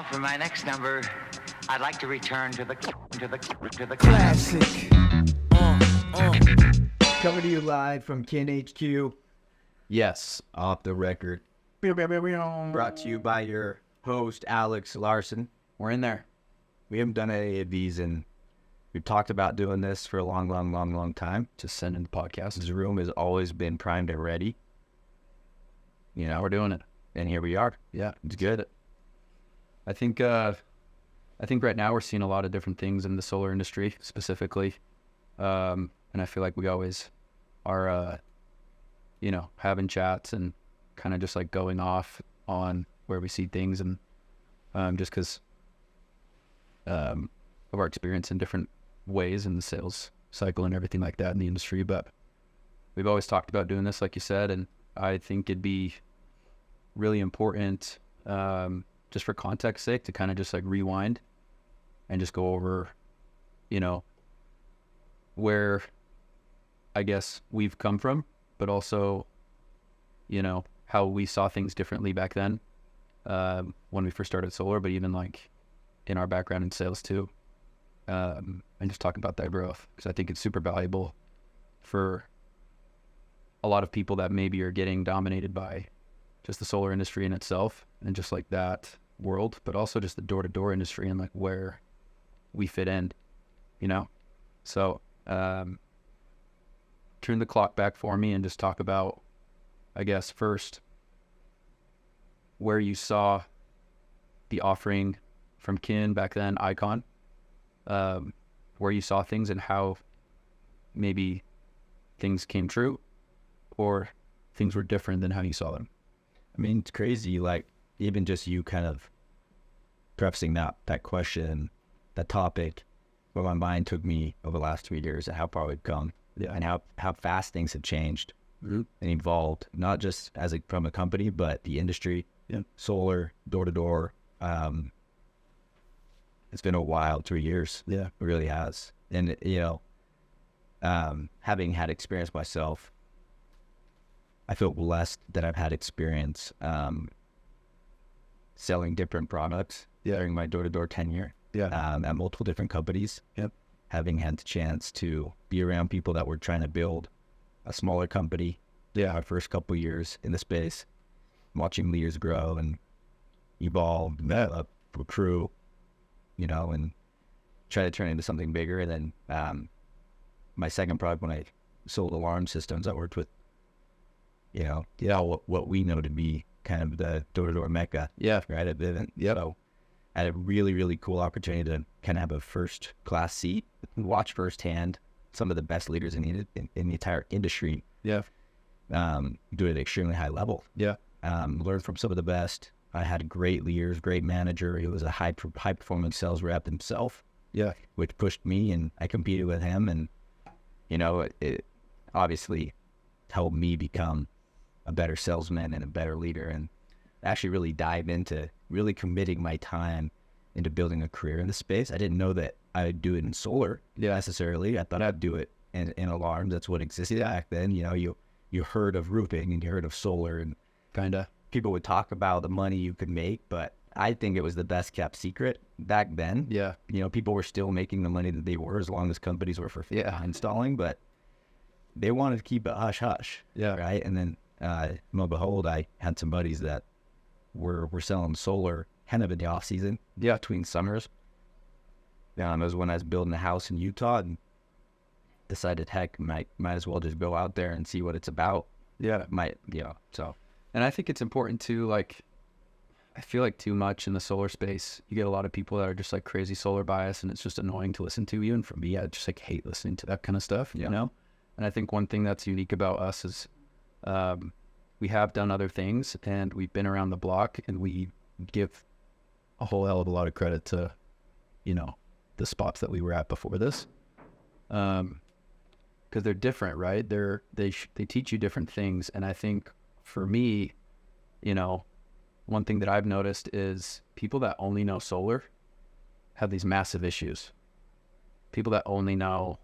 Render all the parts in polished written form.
Now, for my next number, I'd like to return to the Classic. Coming to you live from Kin HQ. Yes, off the record. Brought to you by your host, Alex Larson. We're in there. We haven't done any of these, and we've talked about doing this for a long time. Just sending the podcast. This room has always been primed and ready. You know, we're doing it, and here we are. Yeah, it's good. I think right now we're seeing a lot of different things in the solar industry specifically, and I feel like we always are, having chats and kind of just like going off on where we see things, and just because of our experience in different ways in the sales cycle and everything like that in the industry. But we've always talked about doing this, like you said, and I think it'd be really important, just for context sake, to kind of just like rewind and just go over, where I guess we've come from, but also, how we saw things differently back then, when we first started solar, but even like in our background in sales too. And just talk about that growth, because I think it's super valuable for a lot of people that maybe are getting dominated by just the solar industry in itself and just like that world, but also just the door-to-door industry and like where we fit in, So turn the clock back for me and just talk about, I guess, first, where you saw the offering from Kin back then, Icon, where you saw things and how maybe things came true or things were different than how you saw them. I mean, it's crazy, like, even just you kind of prefacing that question, that topic, where my mind took me over the last 3 years and how far we've come, and how fast things have changed and evolved, not just from a company, but the industry, solar, door-to-door. It's been a wild 3 years. Yeah, it really has. And, having had experience myself, I feel blessed that I've had experience selling different products during my door-to-door tenure at multiple different companies. Having had the chance to be around people that were trying to build a smaller company our first couple of years in the space, watching leaders grow and evolve, develop, recruit, and try to turn into something bigger. And then my second product, when I sold alarm systems, I worked with what we know to be kind of the door-to-door mecca, right, at Vivint. So I had a really, really cool opportunity to kind of have a first-class seat, watch firsthand some of the best leaders in the entire industry do it at an extremely high level. Learn from some of the best. I had great leaders, great manager. He was a high-performance sales rep himself, which pushed me, and I competed with him, and, it obviously helped me become a better salesman and a better leader, and actually really dive into really committing my time into building a career in the space. I didn't know that I would do it in solar necessarily. I thought I'd do it in alarms. That's what existed back then. You heard of roofing and you heard of solar, and kind of people would talk about the money you could make, but I think it was the best kept secret back then. People were still making the money that they were, as long as companies were for installing, but they wanted to keep it hush hush. Right. And then lo and behold, I had some buddies that were selling solar kind of in the off season, between summers. It was when I was building a house in Utah, and decided, heck, might as well just go out there and see what it's about. So. And I think it's important to, like, I feel like too much in the solar space, you get a lot of people that are just like crazy solar bias, and it's just annoying to listen to. Even for me, I just like hate listening to that kind of stuff, And I think one thing that's unique about us is we have done other things, and we've been around the block, and we give a whole hell of a lot of credit to, the spots that we were at before this. Because they're different, right? They teach you different things. And I think for me, one thing that I've noticed is people that only know solar have these massive issues. People that only know,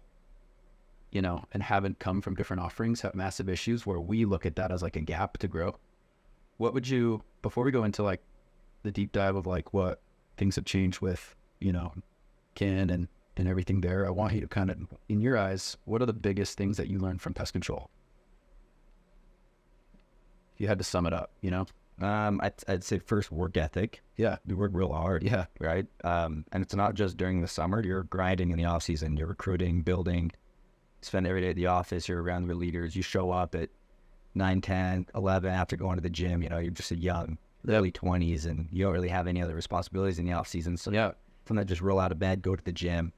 and haven't come from different offerings have massive issues, where we look at that as like a gap to grow. What would you, before we go into like the deep dive of like what things have changed with, Ken and everything there. I want you to kind of, in your eyes, what are the biggest things that you learned from pest control? If you had to sum it up, I'd say first work ethic. Yeah. We work real hard. Yeah. Right. And it's not just during the summer. You're grinding in the off season. You're recruiting, building, spend every day at the office. You're around your leaders. You show up at 9, 10, 11 after going to the gym. You're just a young, early 20s, and you don't really have any other responsibilities in the off season. So Yeah. sometimes just roll out of bed, go to the gym.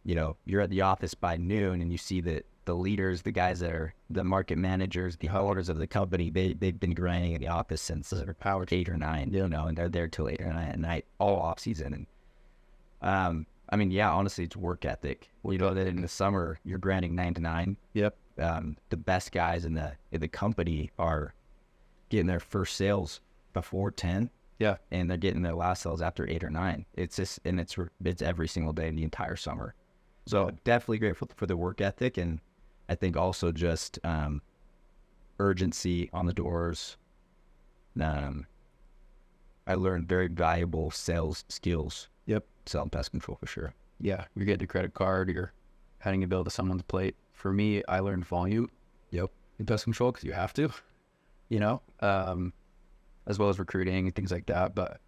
You're at the office by noon, and you see that the leaders, the guys that are the market managers, the owners of the company, they've been grinding in the office since power 8 or 9, and they're there till 8 or 9 at night, all off season. And honestly, it's work ethic. That in the summer you're grinding 9 to 9. Yep. The best guys in the company are getting their first sales before 10. Yeah. And they're getting their last sales after 8 or 9. It's just, and it's every single day in the entire summer. So definitely grateful for the work ethic, and I think also just urgency on the doors. I learned very valuable sales skills. Yep. Selling pest control for sure. Yeah. You're getting a credit card. You're having a bill to someone's plate. For me, I learned volume. Yep. In pest control, because you have to, as well as recruiting and things like that. But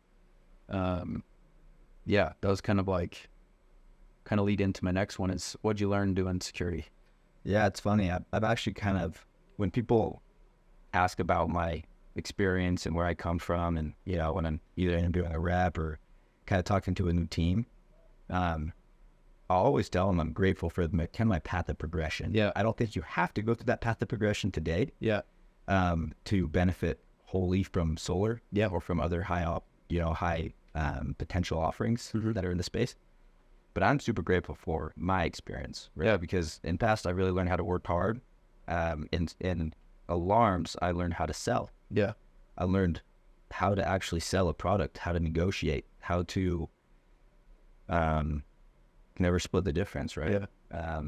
that was kind of lead into my next one is, what'd you learn doing security? Yeah, it's funny. I've actually when people ask about my experience and where I come from, and, when I'm either interviewing a rep or kind of talking to a new team, I'll always tell them I'm grateful for my path of progression. Yeah. I don't think you have to go through that path of progression today. Yeah. To benefit wholly from solar. Yeah. Or from other high potential offerings that are in the space. But I'm super grateful for my experience, right? Yeah. Because in past, I really learned how to work hard. In alarms, I learned how to sell. Yeah. I learned how to actually sell a product, how to negotiate, how to never split the difference, right? Yeah.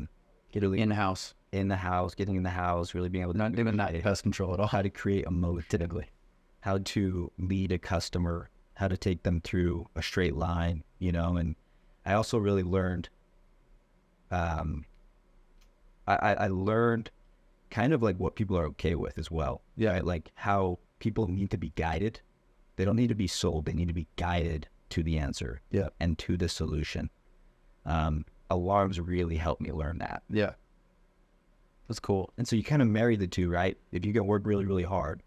Get a In-house. in the house, getting in the house, really being able to Not even that pest control at all. how to create a moat, typically, how to lead a customer, how to take them through a straight line, and I also really learned, I learned kind of like what people are okay with as well. Yeah. Right? Like how people need to be guided. They don't need to be sold. They need to be guided to the answer. Yeah. And to the solution. Alarms really helped me learn that. Yeah. That's cool. And so you kind of marry the two, right? If you can work really, really hard,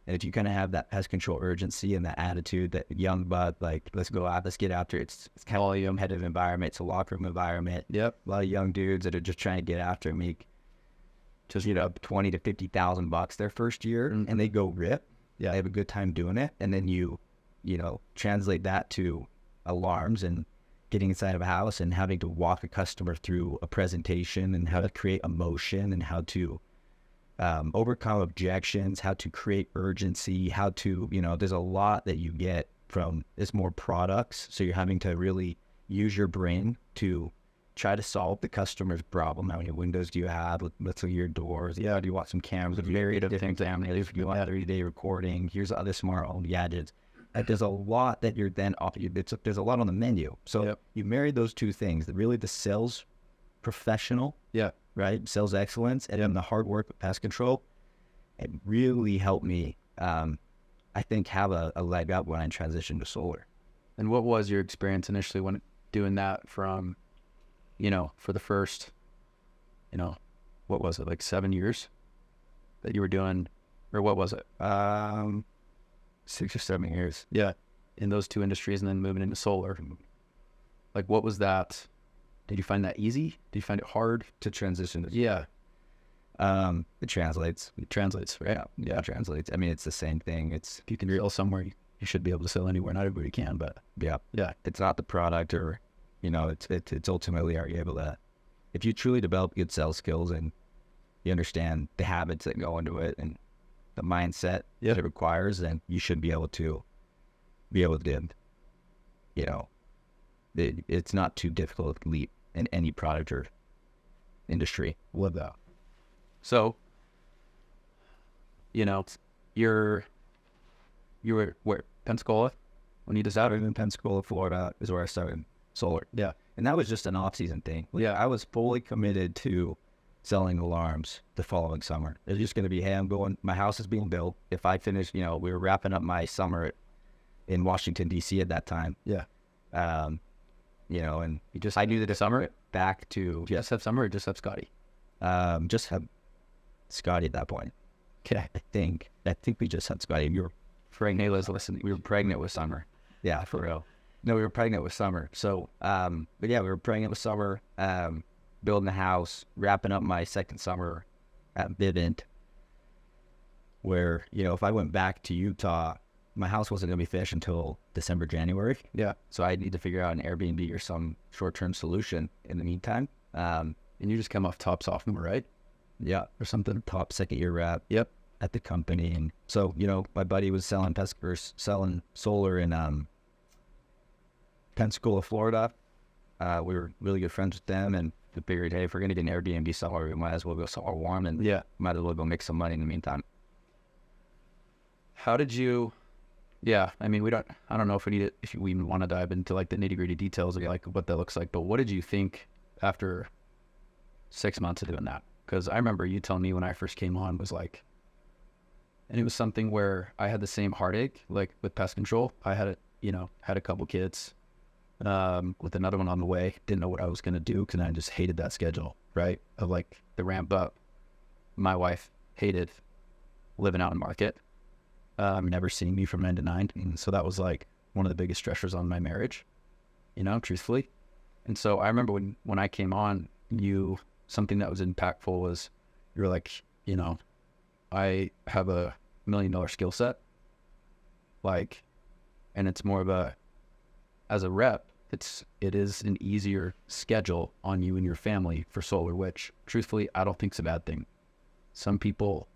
and if you kind of have that pest control urgency and that attitude, that young bud, like, let's go out, let's get after it. It's kind of a competitive environment. It's a locker room environment. Yep. A lot of young dudes that are just trying to get after and make just, $20,000 to $50,000 their first year, and they go rip. Yeah. They have a good time doing it. And then you translate that to alarms and getting inside of a house and having to walk a customer through a presentation and how to create emotion and how to overcome objections, how to create urgency, how to, there's a lot that you get from this more products. So you're having to really use your brain to try to solve the customer's problem. How many windows do you have? Let's look at your doors. Yeah, do you want some cameras? Very different examinators. If you want 30-day recording, here's other smart home gadgets. There's a lot that you're then off. There's a lot on the menu. So you marry those two things, really the sales professional, right? Sales excellence, and then the hard work of pest control. It really helped me, I think, have a leg up when I transitioned to solar. And what was your experience initially when doing that from, for the first, what was it, like 7 years that you were doing, or what was it? 6 or 7 years. Yeah. In those two industries and then moving into solar. Like, what was that? Did you find that easy? Did you find it hard to transition? Yeah. It translates. It translates, right? Yeah, it translates. I mean, it's the same thing. If you can sell somewhere, you should be able to sell anywhere. Not everybody can, but yeah. It's not the product or, it's ultimately, are you able to, if you truly develop good sales skills and you understand the habits that go into it and the mindset that it requires, then you should be able to it's not too difficult to leap in any product or industry. Love that. So, you were where, Pensacola? when you decided. In Pensacola, Florida is where I started solar. Yeah. And that was just an off-season thing. Like, I was fully committed to selling alarms the following summer. It was just going to be, hey, my house is being built. If I finish, we were wrapping up my summer in Washington, D.C. at that time. Yeah. And I knew that if summer? back to, Just have Summer or just have Scotty? just have Scotty at that point. Okay. I think we just had Scotty. We were Frank Naylor's listening. We were pregnant with Summer. Yeah, For real. No, we were pregnant with Summer. So, but yeah, we were pregnant with Summer, building the house, wrapping up my second summer at Vivint, where, if I went back to Utah, my house wasn't going to be finished until December, January. Yeah. So I need to figure out an Airbnb or some short-term solution in the meantime. And you just come off top sophomore, right? Yeah. Or something. Top second-year rep. Yep. At the company. And so, my buddy was selling solar in Pensacola, Florida. We were really good friends with them, and we figured, hey, if we're going to get an Airbnb somewhere, we might as well go somewhere warm, and might as well go make some money in the meantime. How did you... Yeah, I mean, I don't know if we even want to dive into like the nitty-gritty details of like what that looks like, but what did you think after 6 months of doing that? Because I remember you telling me when I first came on was like, and it was something where I had the same heartache, like with pest control. I had a couple kids, with another one on the way. Didn't know what I was going to do because I just hated that schedule, right? Of like the ramp up. My wife hated living out in Market, never seeing me from 9 to 9. And so that was like one of the biggest stressors on my marriage, truthfully. And so I remember when I came on, something that was impactful was you're like, I have $1 million skill set, like, and it's more of as a rep, it is an easier schedule on you and your family for solar, which truthfully, I don't think is a bad thing. Some people,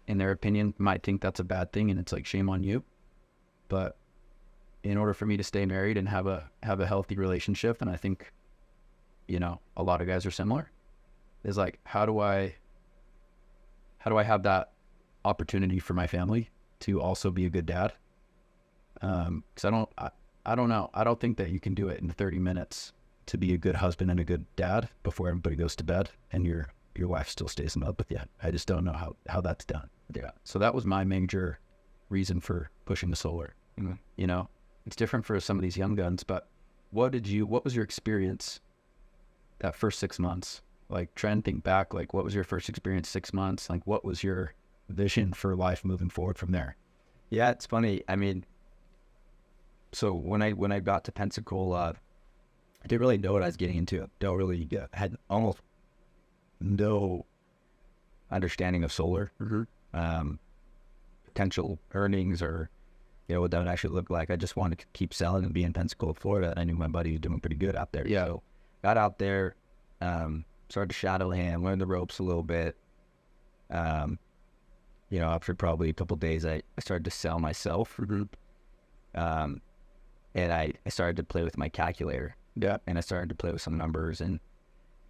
in their opinion, might think that's a bad thing, and it's like, shame on you. But in order for me to stay married and have a healthy relationship, and I think, a lot of guys are similar, is like, how do I have that opportunity for my family to also be a good dad? Because I don't know. I don't think that you can do it in 30 minutes to be a good husband and a good dad before everybody goes to bed and your wife still stays in bed with you. I just don't know how that's done. Yeah. So that was my major reason for pushing the solar. Mm-hmm. It's different for some of these young guns, but what was your experience that first 6 months? Like, try and think back, like, what was your first experience 6 months? Like, what was your vision for life moving forward from there? Yeah, it's funny. I mean, so when I got to Pensacola, I didn't really know what I was getting into. Had almost no understanding of solar, potential earnings, or what that would actually look like. I just wanted to keep selling and be in Pensacola, Florida, and I knew my buddy was doing pretty good out there. Yeah. So got out there, started to shadow him, learned the ropes a little bit. After probably a couple of days, I started to sell myself. And I started to play with my calculator. Yeah. And I started to play with some numbers, and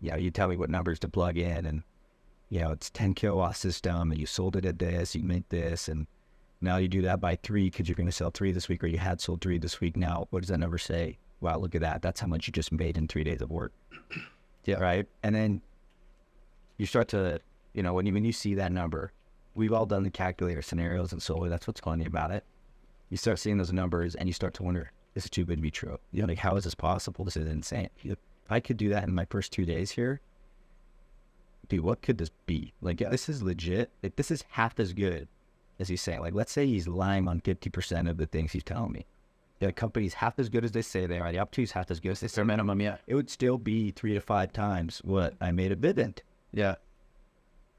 you tell me what numbers to plug in, and it's 10 kilowatt system, and you sold it at this, you make this, and now you do that by 3 because you're going to sell 3 this week, or you had sold 3 this week. Now, what does that number say? Wow, look at that. That's how much you just made in 3 days of work. Yeah. Right. And then you start to, when you see that number, we've all done the calculator scenarios in solar. That's what's funny about it. You start seeing those numbers and you start to wonder, this is too good to be true. Like, how is this possible? This is insane. If I could do that in my first 2 days here, dude, what could this be? Like, this is legit. Like, this is half as good as he's saying. Like, let's say he's lying on 50% of the things he's telling me. The company's half as good as they say they are. The opportunity's half as good as they say. Bare minimum, yeah. It would still be 3 to 5 times what I made at Vivint. Yeah.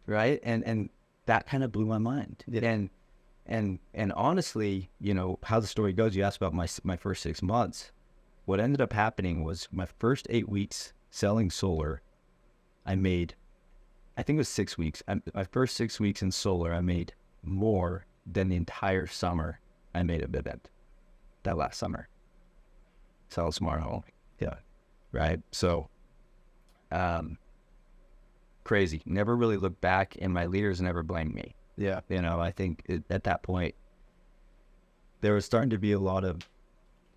Right? And that kind of blew my mind. And honestly, how the story goes, you asked about my first 6 months. What ended up happening was my first 8 weeks selling solar, I think it was 6 weeks. My first 6 weeks in solar, I made more than the entire summer I made at Vivint. That last summer. Sell a smart home. Yeah. Right. So, crazy. Never really looked back, and my leaders never blamed me. Yeah. I think at that point, there was starting to be a lot of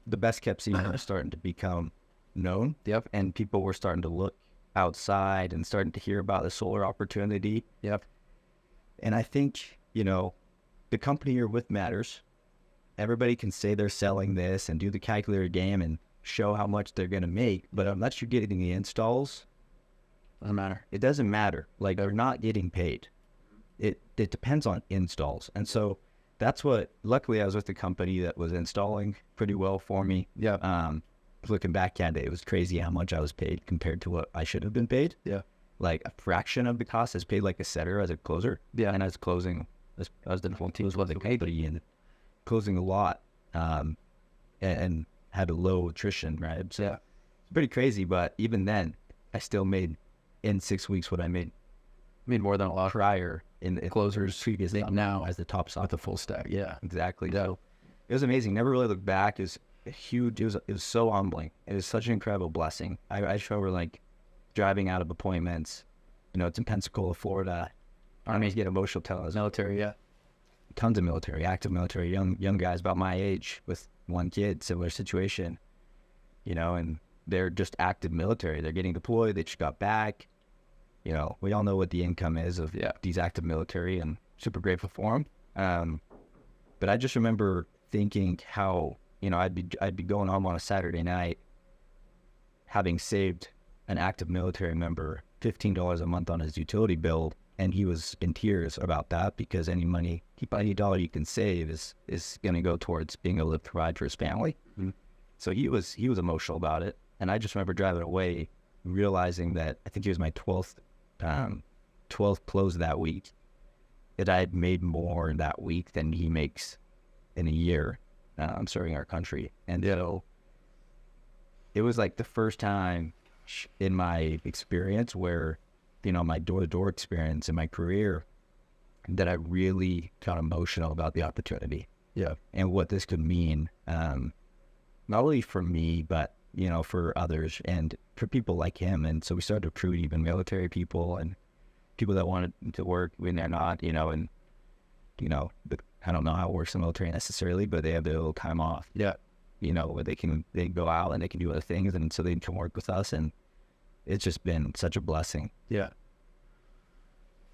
the best kept secret was starting to become known. Yep. And people were starting to look outside and starting to hear about the solar opportunity. Yep. And I think, you know, the company you're with matters. Everybody can say they're selling this and do the calculator game and show how much they're going to make. But unless you're getting the installs, Doesn't matter. it doesn't matter. Like, they're not getting paid. It depends on installs. And so that's what, luckily I was with a company that was installing pretty well for me. Yeah. Looking back at it, it was crazy how much I was paid compared to what I should have been paid. Yeah. Like a fraction of the cost is paid like a setter as a closer. Yeah. And as closing, I was the whole team was wasn't paid, but and closing a lot, and had a low attrition, right? So Yeah. it's pretty crazy. But even then, I still made in 6 weeks what I made More than a lot prior in closers previous now as the top with software. the full stack. Yeah. Exactly. Yeah. So it was amazing. Never really looked back. It was a huge. It was so humbling. It was such an incredible blessing. I just remember like driving out of appointments. You know, it's in Pensacola, Florida. I mean, get emotional telling us. Military. Yeah. Tons of military, active military, young guys about my age with one kid, similar situation. You know, and they're just active military. They're getting deployed. They just got back. You know, we all know what the income is of these active military, and super grateful for them. But I just remember thinking how, you know, I'd be going home on a Saturday night, having saved an active military member $15 a month on his utility bill, and he was in tears about that because any dollar you can save is going to go towards being able to provide for his family. Mm-hmm. So he was emotional about it, and I just remember driving away, realizing that I think it was my 12th close that week, that I had made more that week than he makes in a year serving our country. And so it was like the first time in my experience where, you know, my door-to-door experience in my career, that I really got emotional about the opportunity. Yeah. And what this could mean, not only for me, but, you know, for others and for people like him. And so we started to recruit even military people and people that wanted to work when they're not, you know, and, you know, I don't know how it works in the military necessarily, but they have their little time off. Yeah. You know, where they go out and they can do other things, and so they can work with us. And it's just been such a blessing. Yeah.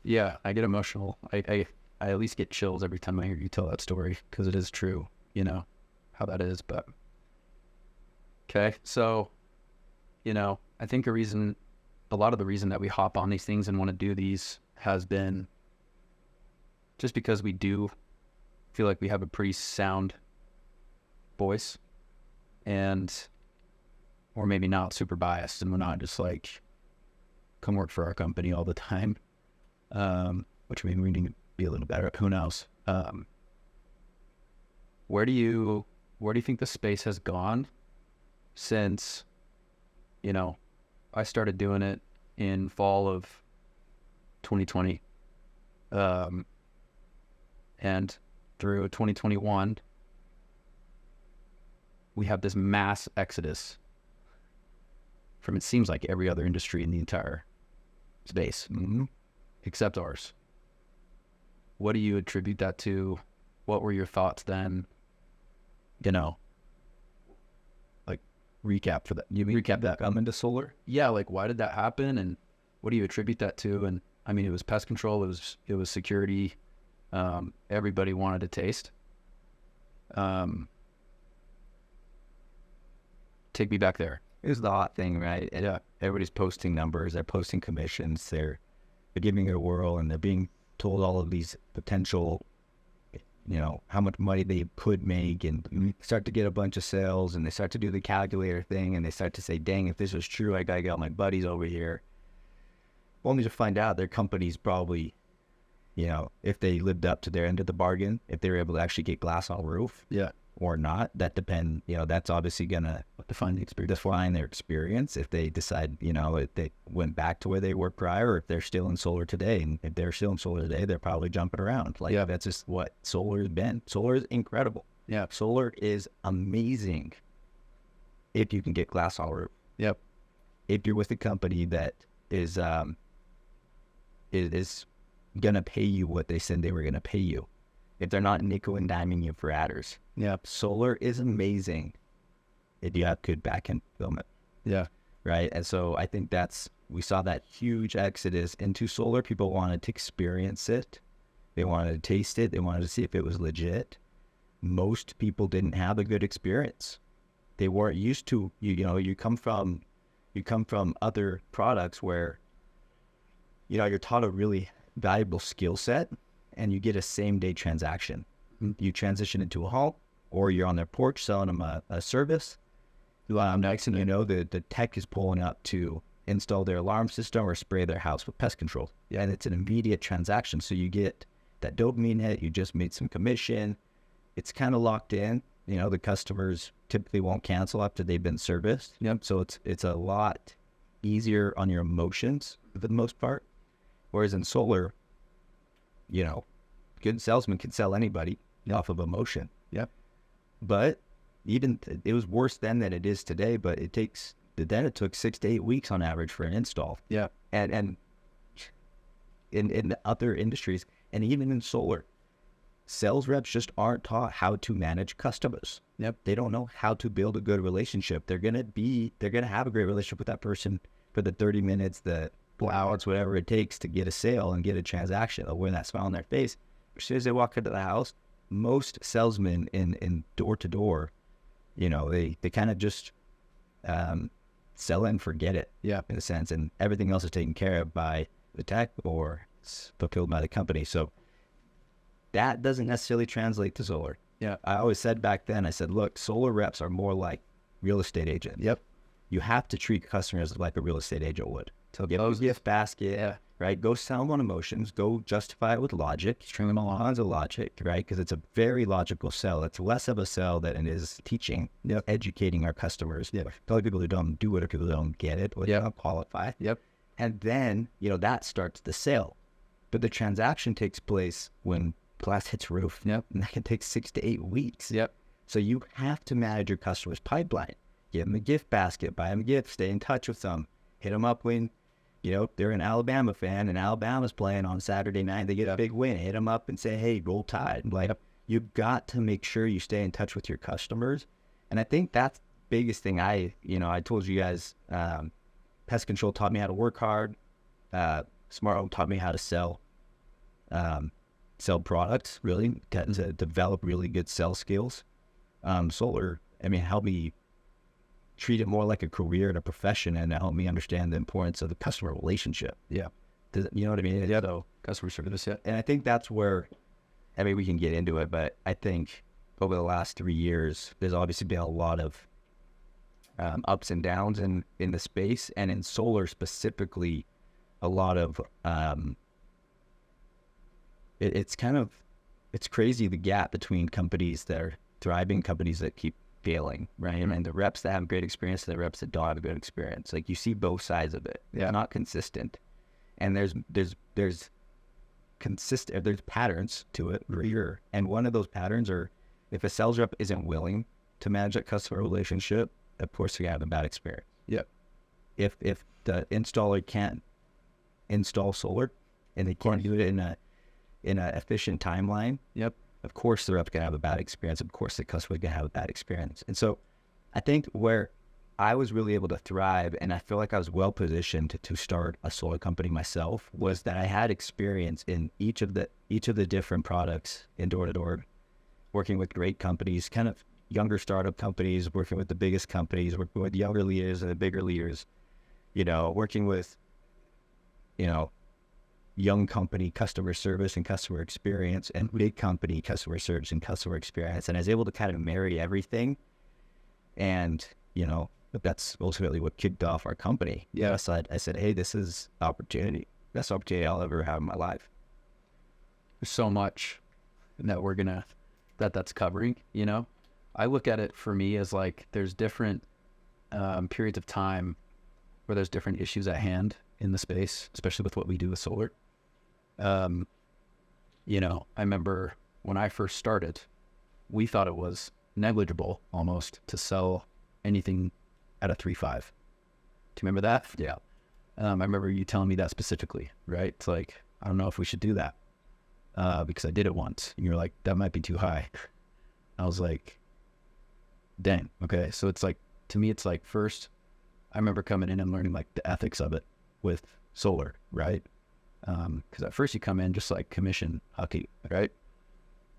Yeah. I get emotional. I at least get chills every time I hear you tell that story, because it is true, you know, how that is. But okay. So, you know, I think a lot of the reason that we hop on these things and want to do these has been just because we do feel like we have a pretty sound voice, and or maybe not super biased, and we're not just like come work for our company all the time, which maybe we need to be a little better at. Who knows? Where do you think the space has gone since, you know, I started doing it in fall of 2020, and through 2021, we have this mass exodus from, it seems like, every other industry in the entire space, except ours. What do you attribute that to? What were your thoughts then? You know, like, recap for that. You recap that. Come into solar? Yeah, like, why did that happen, and what do you attribute that to? And I mean, it was pest control, it was security. Everybody wanted a taste. Take me back there. It was the hot thing, right? Yeah. Everybody's posting numbers, they're posting commissions, they're giving it a whirl, and they're being told all of these potential, you know, how much money they could make, and start to get a bunch of sales, and they start to do the calculator thing, and they start to say, dang, if this was true, I gotta get all my buddies over here. Only to find out their company's probably, you know, if they lived up to their end of the bargain, if they were able to actually get glass on roof. Yeah. Or not, that depend, you know, that's obviously gonna define their experience. If they decide, you know, if they went back to where they were prior, or if they're still in solar today. And if they're still in solar today, they're probably jumping around. Like, that's just what solar has been. Solar is incredible. Yeah. Solar is amazing if you can get glass on roof. Yep. If you're with a company that is gonna pay you what they said they were gonna pay you. if they're not nickel and diming you for adders. Yeah. Solar is amazing if you have good back-end fulfillment. Yeah. Right. And so I think we saw that huge exodus into solar. People wanted to experience it. They wanted to taste it. They wanted to see if it was legit. Most people didn't have a good experience. They weren't used to, you come from other products where, you're taught a really valuable skill set and you get a same day transaction. You transition into a home or you're on their porch selling them a service. Next thing you know, the tech is pulling up to install their alarm system or spray their house with pest control. Yeah. And it's an immediate transaction. So you get that dopamine hit. You just made some commission. It's kind of locked in. The customers typically won't cancel after they've been serviced. Yep. So it's a lot easier on your emotions for the most part. Whereas in solar, good salesman can sell anybody off of emotion. Yep. But it was worse then than it is today, but it took 6 to 8 weeks on average for an install. Yeah. And in other industries, and even in solar, sales reps just aren't taught how to manage customers. Yep. They don't know how to build a good relationship. They're going to have a great relationship with that person for the 30 minutes, the hours, whatever it takes to get a sale and get a transaction. They'll wear that smile on their face. As soon as they walk into the house, most salesmen in door to door, they kind of just sell it and forget it. Yeah. In a sense, and everything else is taken care of by the tech or fulfilled by the company. So that doesn't necessarily translate to solar. Yeah. I always said back then, I said, look, solar reps are more like real estate agents. Yep. You have to treat customers like a real estate agent would. So give them a gift basket, Yeah. right? Go sell them on emotions. Go justify it with logic. String them along tons of logic, right? Because it's a very logical sell. It's less of a sell than it is teaching, educating our customers. Yeah. Telling people who don't do it or people who don't get it or don't qualify. Yep. And then, that starts the sale. But the transaction takes place when glass hits roof. Yep. And that can take 6 to 8 weeks. Yep. So you have to manage your customer's pipeline. Give them a gift basket, buy them a gift, stay in touch with them, hit them up when, they're an Alabama fan and Alabama's playing on Saturday night. They get a big win. Hit them up and say, hey, roll tide. You've got to make sure you stay in touch with your customers. And I think that's the biggest thing. I told you guys, pest control taught me how to work hard. Smart Home taught me how to sell products, really, to develop really good sales skills. Solar, helped me treat it more like a career and a profession, and help me understand the importance of the customer relationship. Yeah. You know what I mean? Yeah. So, Customer service. Yeah. and I think that's where, we can get into it, but I think over the last 3 years, there's obviously been a lot of ups and downs in the space, and in solar specifically, a lot of it's crazy, the gap between companies that are thriving, companies that keep failing, right? Mm-hmm. And the reps that have great experience and the reps that don't have a good experience. Like, you see both sides of it. Yeah. It's not consistent. And there's patterns to it for sure. And one of those patterns are, if a sales rep isn't willing to manage that customer relationship, of course they're gonna have a bad experience. Yeah. If the installer can't install solar and they can't do it in a efficient timeline, Yep. of course the rep's gonna have a bad experience. Of course the customer's gonna have a bad experience. And so I think where I was really able to thrive, and I feel like I was well positioned to start a solar company myself, was that I had experience in each of the different products in door-to-door, working with great companies, kind of younger startup companies, working with the biggest companies, working with younger leaders and the bigger leaders, working with, young company customer service and customer experience, and big company customer service and customer experience. And I was able to kind of marry everything. And, that's ultimately what kicked off our company. Yeah. I said, hey, this is opportunity. Best opportunity I'll ever have in my life. There's so much that that's covering, I look at it for me as like, there's different periods of time where there's different issues at hand in the space, especially with what we do with solar. I remember when I first started, we thought it was negligible almost to sell anything at a 3.5. Do you remember that? Yeah. I remember you telling me that specifically, right? It's like, I don't know if we should do that. because I did it once. And you're like, that might be too high. I was like, dang. Okay. So it's like, to me, it's like first, I remember coming in and learning like the ethics of it with solar, right? Because at first you come in just like commission hockey, right?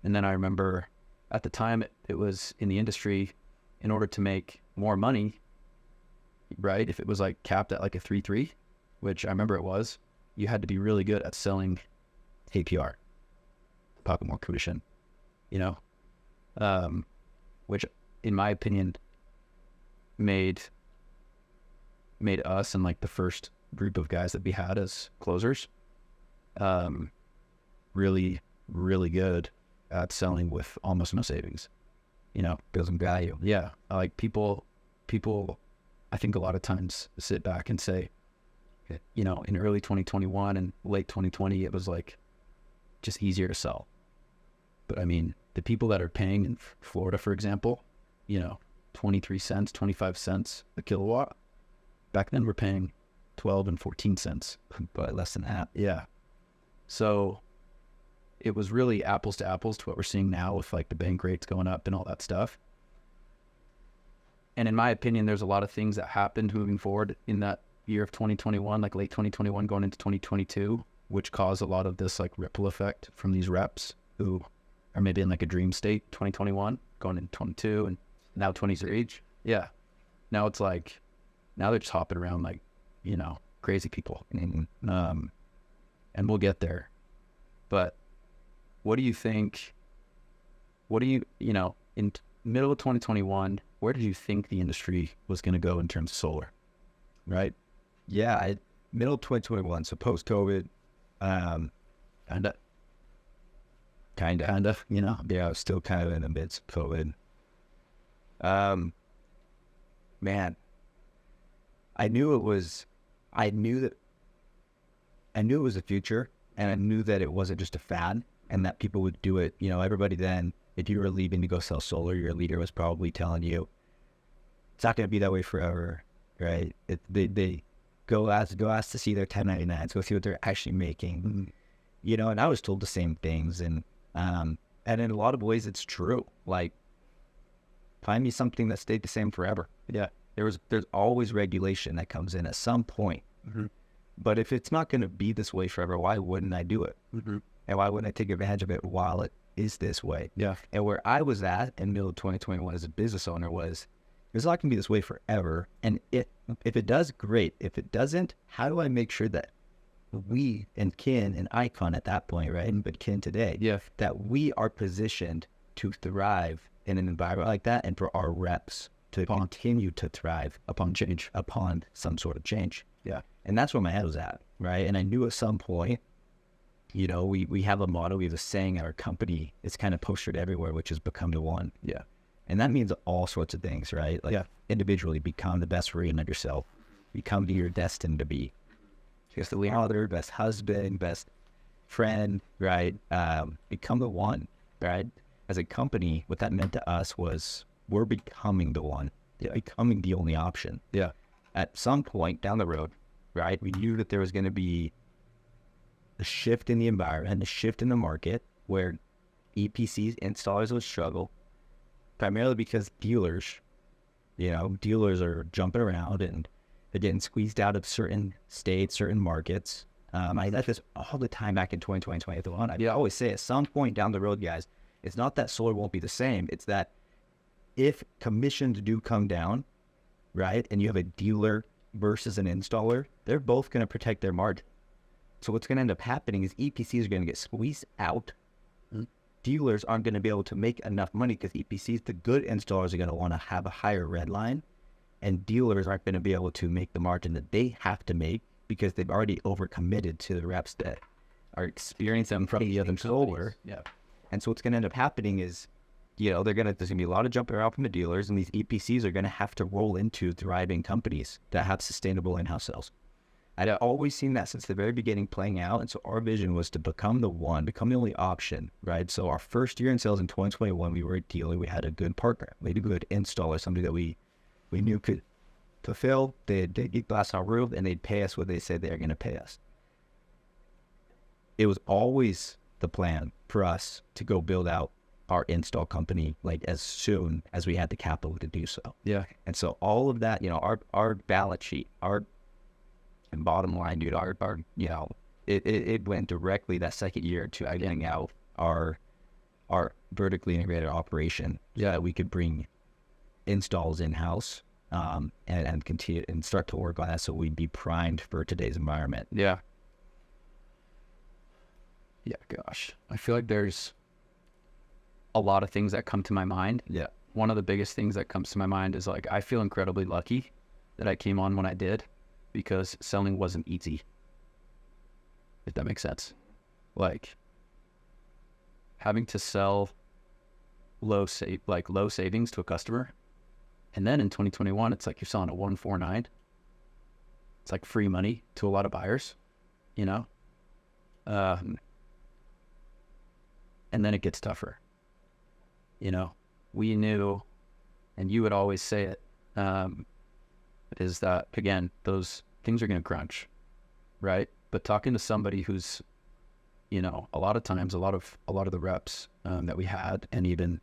And then I remember at the time it was in the industry, in order to make more money, right? If it was like capped at like a 3.3, which I remember it was, you had to be really good at selling APR, pocket more commission, you know, which in my opinion made us and like the first group of guys that we had as closers really, really good at selling with almost no savings, you know, building value. Yeah. Like people, I think a lot of times sit back and say, you know, in early 2021 and late 2020, it was like just easier to sell. But I mean, the people that are paying in Florida, for example, you know, 23 cents, 25 cents a kilowatt, back then we're paying 12 and 14 cents, but less than that. Yeah. So it was really apples to apples to what we're seeing now with like the bank rates going up and all that stuff. And in my opinion, there's a lot of things that happened moving forward in that year of 2021, like late 2021 going into 2022, which caused a lot of this like ripple effect from these reps who are maybe in like a dream state, 2021 going into 22 and now 23. Yeah. Now it's like, now they're just hopping around like, you know, crazy people. And we'll get there. But what do you think, you know, in middle of 2021, where did you think the industry was going to go in terms of solar? Right? Yeah, middle of 2021, so post-COVID, Kinda, you know? Yeah, I was still kind of in the midst of COVID. Man, I knew it was the future, and I knew that it wasn't just a fad and that people would do it. You know, everybody then, if you were leaving to go sell solar, your leader was probably telling you, it's not going to be that way forever, right? They go ask to see their 1099s, go see what they're actually making, Mm-hmm. you know, and I was told the same things. And in a lot of ways it's true. Like, find me something that stayed the same forever. Yeah. There's always regulation that comes in at some point. Mm-hmm. But if it's not going to be this way forever, why wouldn't I do it? Mm-hmm. And why wouldn't I take advantage of it while it is this way? Yeah. And where I was at in middle of 2021 as a business owner was, it's not going to be this way forever. And if it does, great. If it doesn't, how do I make sure that we and Kin and Icon at that point, right, but Kin today, Yeah. that we are positioned to thrive in an environment like that, and for our reps to continue to thrive upon some sort of change. Yeah. And that's where my head was at, right? And I knew at some point, you know, we have a motto, we have a saying at our company, it's kind of postered everywhere, which is become the one. Yeah. And that means all sorts of things, right? Like, individually, become the best version of yourself. Become who you're destined to be. Just the father, best husband, best friend, right? Become the one, right? As a company, what that meant to us was we're becoming the one. Becoming the only option. Yeah. At some point down the road, right, we knew that there was going to be a shift in the environment, a shift in the market where EPCs, installers would struggle, primarily because dealers are jumping around and they're getting squeezed out of certain states, certain markets. I said this all the time back in 2020, 2021. I always say at some point down the road, guys, it's not that solar won't be the same. It's that if commissions do come down, right, and you have a dealer versus an installer, they're both going to protect their margin. So what's going to end up happening is EPCs are going to get squeezed out. Mm-hmm. Dealers aren't going to be able to make enough money because EPCs, the good installers, are going to want to have a higher red line, and dealers aren't going to be able to make the margin that they have to make because they've already overcommitted to the reps that are experiencing from the other solar. Yeah. And so what's going to end up happening is, you know, there's going to be a lot of jumping around from the dealers, and these EPCs are going to have to roll into thriving companies that have sustainable in-house sales. I'd always seen that since the very beginning playing out, and so our vision was to become the one, become the only option, right? So our first year in sales in 2021, we were a dealer. We had a good partner. We had a good installer, somebody that we knew could fulfill. They'd get glass on our roof, and they'd pay us what they said they were going to pay us. It was always the plan for us to go build out our install company like as soon as we had the capital to do so. Yeah. And so all of that, our balance sheet, our bottom line, dude, our it went directly that second year to getting out our vertically integrated operation so that we could bring installs in-house and continue and start to work on that so we'd be primed for today's environment. Yeah. Yeah, gosh. I feel like there's a lot of things that come to my mind. Yeah. One of the biggest things that comes to my mind is like, I feel incredibly lucky that I came on when I did, because selling wasn't easy. If that makes sense. Like, having to sell low savings to a customer. And then in 2021, it's like you're selling a 149. It's like free money to a lot of buyers, and then it gets tougher. We knew, and you would always say it, is that, again, those things are going to crunch, right? But talking to somebody who's, a lot of times, a lot of the reps that we had, and even,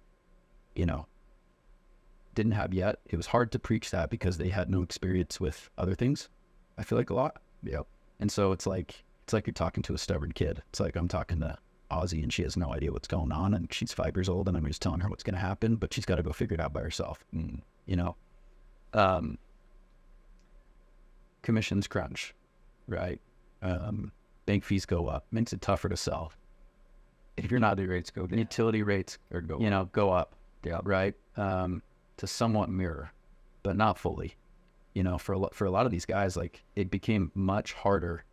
didn't have yet, it was hard to preach that because they had no experience with other things. I feel like a lot. Yeah. And so it's like you're talking to a stubborn kid. It's like I'm talking to Aussie and she has no idea what's going on, and she's 5 years old and I'm just telling her what's going to happen, but she's got to go figure it out by herself. Commissions crunch, right? Bank fees go up, makes it tougher to sell. If you're not, utility rates go up, right? To somewhat mirror, but not fully. For a lot of these guys, like, it became much harder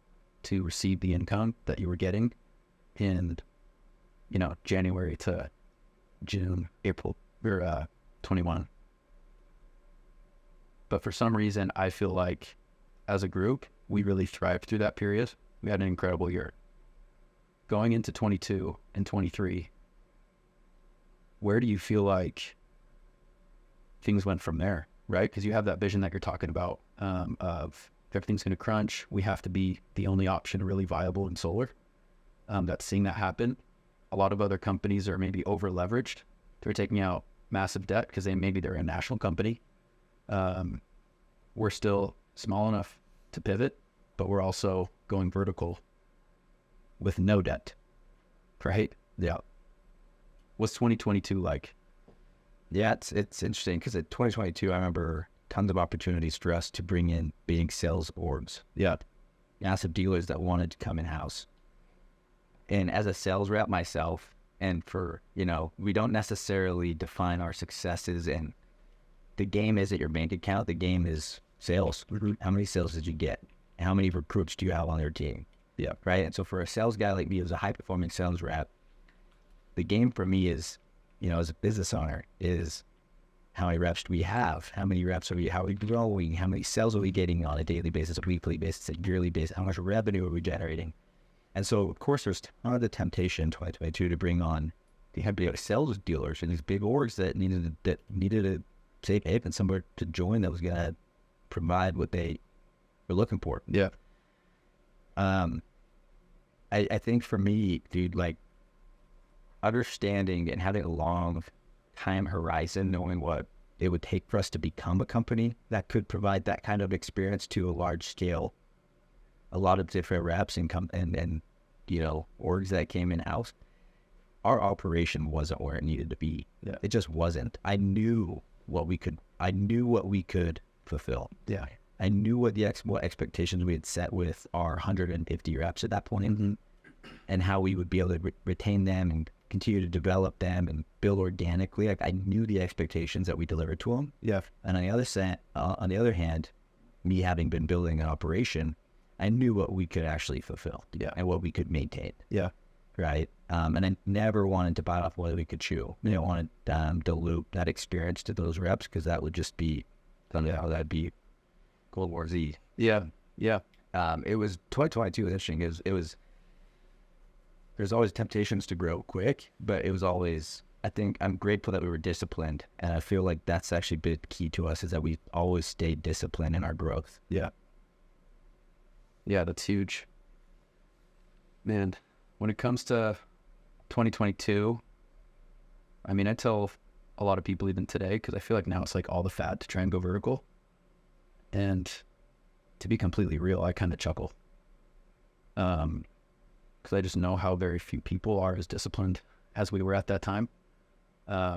to receive the income that you were getting in, January to June, April, or 21. But for some reason, I feel like as a group, we really thrived through that period. We had an incredible year. Going into 22 and 23, where do you feel like things went from there, right? Because you have that vision that you're talking about of everything's going to crunch. We have to be the only option really viable in solar. That's seeing that happen. A lot of other companies are maybe over leveraged. They're taking out massive debt because they're a national company. We're still small enough to pivot, but we're also going vertical with no debt, right? Yeah. What's 2022 like? Yeah, it's interesting because at 2022, I remember tons of opportunities for us to bring in big sales orgs. Yeah. Massive dealers that wanted to come in-house. And as a sales rep myself, and for, we don't necessarily define our successes, and the game isn't your bank account. The game is sales. Mm-hmm. How many sales did you get? How many recruits do you have on your team? Yeah. Right. And so for a sales guy like me, as a high-performing sales rep, the game for me is, as a business owner, is how many reps do we have? How many reps how are we growing? How many sales are we getting on a daily basis, a weekly basis, a yearly basis? How much revenue are we generating? And so, of course, there's a ton of the temptation in 2022 to bring on the sales dealers and these big orgs that needed a safe haven, somewhere to join that was going to provide what they were looking for. Yeah. I think for me, dude, like, understanding and having a long time horizon, knowing what it would take for us to become a company that could provide that kind of experience to a large scale, a lot of different reps and orgs that came in house. Our operation wasn't where it needed to be. Yeah. It just wasn't. I knew what we could fulfill. Yeah. I knew what expectations we had set with our 150 reps at that point, mm-hmm. and how we would be able to retain them and continue to develop them and build organically. Like, I knew the expectations that we delivered to them. Yeah. And on the other hand, me having been building an operation, I knew what we could actually fulfill. Yeah. And what we could maintain. Yeah. Right. And I never wanted to bite off what we could chew. I didn't want to dilute that experience to those reps, because that would just be, that'd be Cold War Z. Yeah. Yeah. It was 2022 was interesting. There's always temptations to grow quick, but it was always, I think I'm grateful that we were disciplined. And I feel like that's actually been key to us, is that we always stayed disciplined in our growth. Yeah. Yeah, that's huge. Man, when it comes to 2022, I mean, I tell a lot of people even today, because I feel like now it's like all the fad to try and go vertical. And to be completely real, I kind of chuckle. Because I just know how very few people are as disciplined as we were at that time. I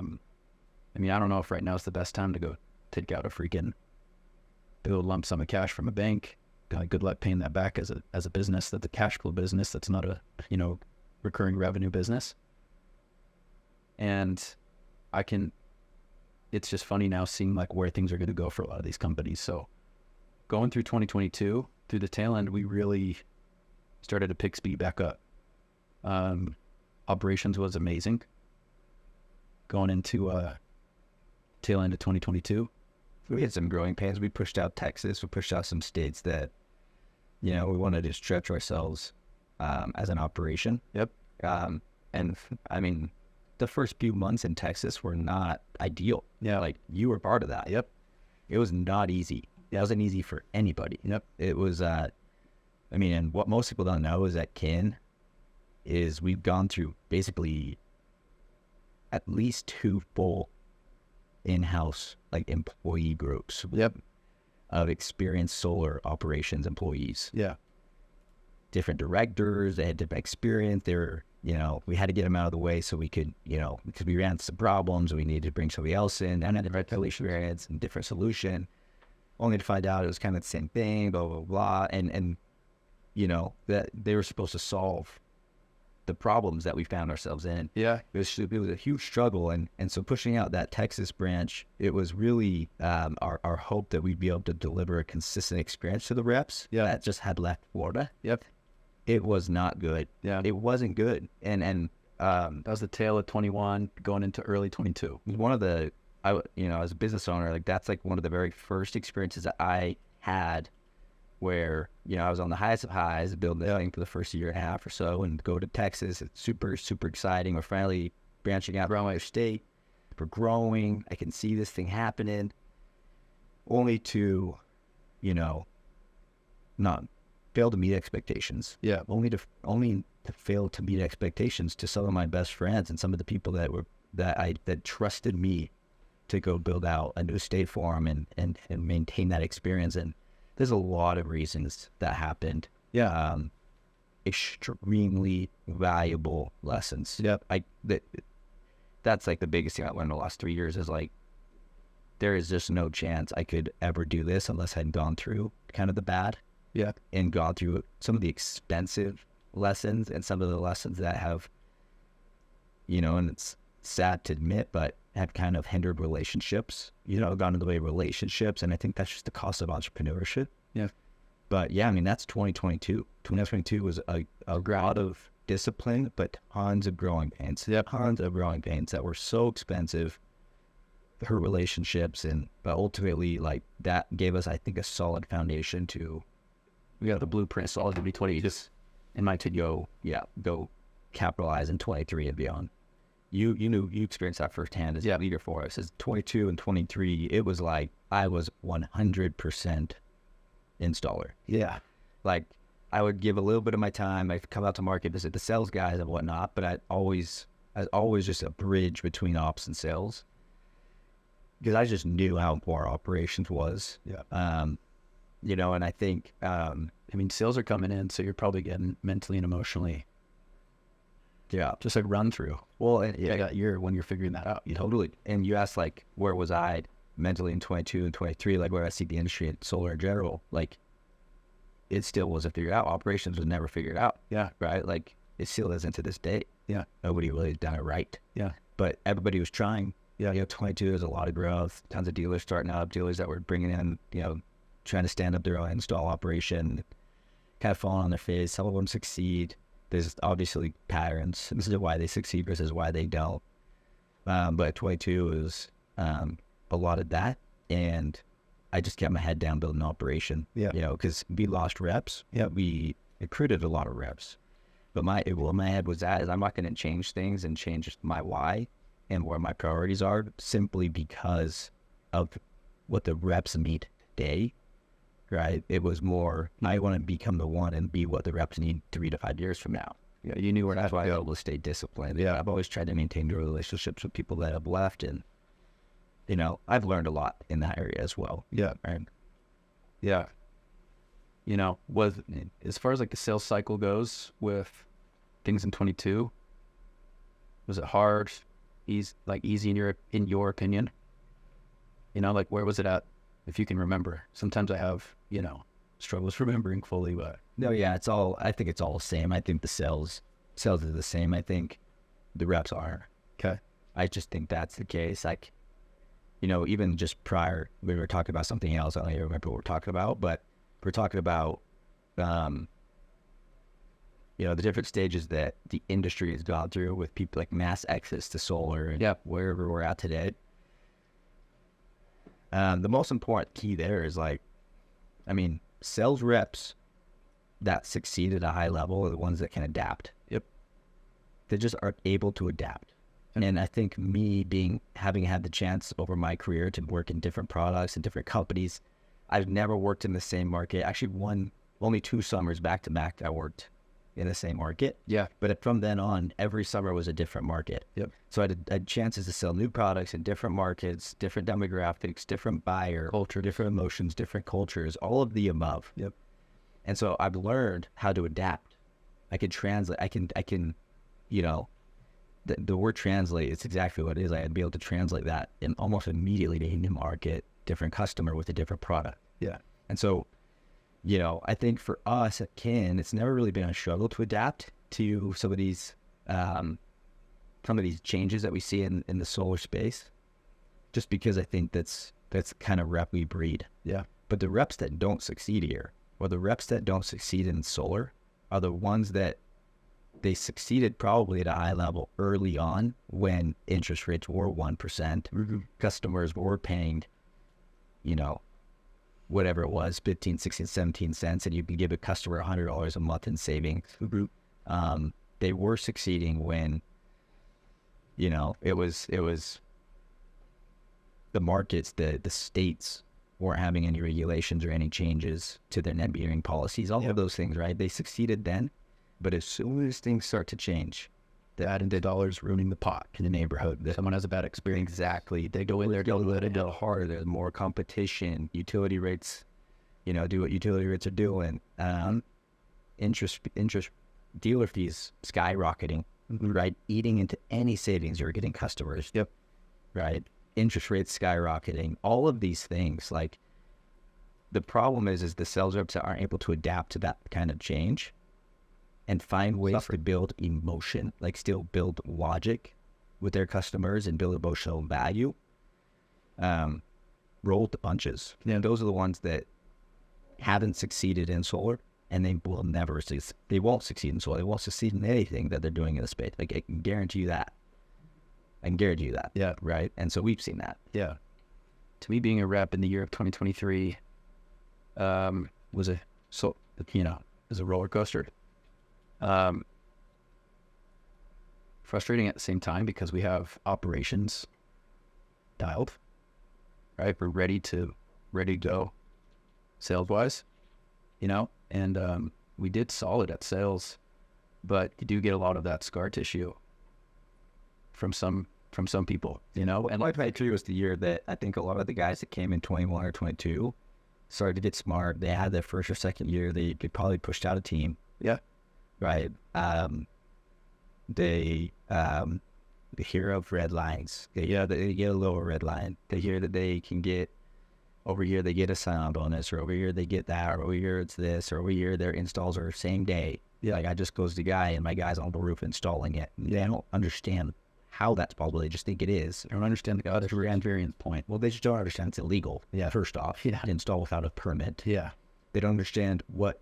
mean, I don't know if right now is the best time to go take out a freaking build lump sum of cash from a bank. Good luck paying that back as a business that's a cash flow business that's not a, you know, recurring revenue business. And it's just funny now seeing like where things are going to go for a lot of these companies. So going through 2022, through the tail end, we really started to pick speed back up. Operations was amazing. Going into tail end of 2022. We had some growing pains. We pushed out Texas. We pushed out some states that, you know, we wanted to stretch ourselves as an operation. Yep. And I mean, the first few months in Texas were not ideal. Yeah. Like, you were part of that. Yep. It was not easy. It wasn't easy for anybody. Yep. It was, I mean, and what most people don't know is that Kin is we've gone through basically at least 2 full in-house like employee groups. Yep. Of experienced solar operations employees. Yeah. Different directors, they had different experience. They were, you know, we had to get them out of the way so we could, you know, because we ran into some problems, we needed to bring somebody else in and had different experience and different solution, only to find out it was kind of the same thing, blah, blah, blah. And you know, that they were supposed to solve the problems that we found ourselves in. Yeah. It was a huge struggle. And so pushing out that Texas branch, it was really our hope that we'd be able to deliver a consistent experience to the reps that just had left Florida. Yep. It was not good. Yeah. It wasn't good. And that was the tail of 21 going into early 22. one of the, you know, as a business owner, like that's like one of the very first experiences that I had where, you know, I was on the highest of highs, building the thing for the first year and a half or so, and go to Texas. It's super, super exciting. We're finally branching out around my state. We're growing. I can see this thing happening. Only to, you know, not fail to meet expectations. Yeah. Only to fail to meet expectations to some of my best friends and some of the people that trusted me to go build out a new state for them and maintain that experience. And there's a lot of reasons that happened. Yeah. Extremely valuable lessons. Yep. That's like the biggest thing I learned in the last 3 years is like, there is just no chance I could ever do this unless I'd gone through kind of the bad. Yeah. And gone through some of the expensive lessons and some of the lessons that have, you know, and it's sad to admit, but have kind of hindered relationships, you know, gone in the way of relationships. And I think that's just the cost of entrepreneurship. Yeah. But yeah, I mean, that's 2022. 2022 was a lot of discipline, but tons of growing pains. Yep. Tons of growing pains that were so expensive, hurt relationships. But ultimately, like, that gave us, I think, a solid foundation to, We got the blueprint solid to be 22. in my to go capitalize in 23 and beyond. You experienced that firsthand as a leader for us. As 22 and 23, it was like I was 100% installer. Yeah. Like, I would give a little bit of my time. I'd come out to market, visit the sales guys and whatnot, but I was always just a bridge between ops and sales because I just knew how important operations was. Yeah. You know, and I think, I mean, sales are coming in, so you're probably getting mentally and emotionally, just like run through. Well, and that year when you're figuring that out. Totally. And you asked, like, where was I mentally in 22 and 23, like where I see the industry in solar in general, like, it still wasn't figured out. Operations was never figured out. Yeah. Right? Like, it still isn't to this day. Yeah. Nobody really done it right. Yeah. But everybody was trying. Yeah. You know, 22, there's a lot of growth, tons of dealers starting up, dealers that were bringing in, you know, trying to stand up their own install operation, kind of falling on their face. Some of them succeed. There's obviously patterns. This is why they succeed versus why they don't. But 22 is a lot of that. And I just kept my head down building an operation. Yeah. You know, because we lost reps. Yeah. We recruited a lot of reps. But my head was at is I'm not going to change things and change my why and where my priorities are simply because of what the reps need today. Right. It was more, I want to become the one and be what the reps need 3 to 5 years from now. Yeah, you knew where That's to why I'm go. able to stay disciplined. Yeah. I've always tried to maintain good relationships with people that have left, and I've learned a lot in that area as well. Yeah. Right. Yeah. As far as like the sales cycle goes with things in 22, was it hard, easy in your opinion? Like where was it at, if you can remember? Sometimes I have, struggles remembering fully, but No, yeah, I think it's all the same. I think the sales are the same. I think the reps are. okay. I just think that's the case. Like, even just prior, we were talking about something else. I don't even remember what we're talking about, but we're talking about, the different stages that the industry has gone through with people like mass exits to solar and wherever we're at today. The most important key there is sales reps that succeed at a high level are the ones that can adapt. Yep. They just are able to adapt. And I think having had the chance over my career to work in different products and different companies, I've never worked in the same market. Actually, only 2 summers back to back I worked in the same market. Yeah. But from then on, every summer was a different market. Yep. So I had chances to sell new products in different markets, different demographics, different buyer Culture. different emotions, different cultures, all of the above. Yep. And so I've learned how to adapt. I can translate. I can, the word translate, it's exactly what it is. I had be able to translate that in almost immediately to a new market, different customer with a different product. Yeah. And so, I think for us at Kin, it's never really been a struggle to adapt to some of these changes that we see in the solar space, just because I think that's the kind of rep we breed. Yeah. But the reps that don't succeed here, or the reps that don't succeed in solar, are the ones that they succeeded probably at a high level early on when interest rates were 1%. Mm-hmm. Customers were paying, whatever it was, 15, 16, 17 cents, and you can give a customer $100 a month in savings. Mm-hmm. They were succeeding when, it was the markets, the states weren't having any regulations or any changes to their net metering policies, all of those things, right? They succeeded then, but as soon as things start to change, The adding the dollars ruining the pot in the neighborhood. Someone has a bad experience. Exactly. They go in there, don't let it go go. harder. There's more competition. Utility rates, do what utility rates are doing. Interest dealer fees skyrocketing, right? Eating into any savings you're getting customers. Yep. Right. Interest rates skyrocketing. All of these things. Like, the problem is the sales reps aren't able to adapt to that kind of change and find ways to build emotion, like still build logic with their customers and build emotional value. Roll with the punches. Those are the ones that haven't succeeded in solar, and they will never succeed. They won't succeed in solar. They won't succeed in anything that they're doing in the space. Like, I can guarantee you that. Yeah. Right. And so we've seen that. Yeah. To me, being a rep in the year of 2023 was a roller coaster. Frustrating at the same time because we have operations dialed, right? We're ready to go sales wise, and we did solid at sales, but you do get a lot of that scar tissue from some people, And 2023 was the year that I think a lot of the guys that came in 21 or 22 started to get smart. They had their first or second year. They probably pushed out a team. Yeah. Right. They hear of red lines. They get a lower red line. They hear that they can get over here. They get a sign-on bonus, or over here they get that, or over here it's this, or over here their installs are same day. Yeah. Like, I just goes to guy and my guy's on the roof installing it. They don't understand how that's possible. They just think it is. I don't understand the other variance point. Well, they just don't understand it's illegal. Yeah. First off, Yeah. to install without a permit. Yeah. They don't understand what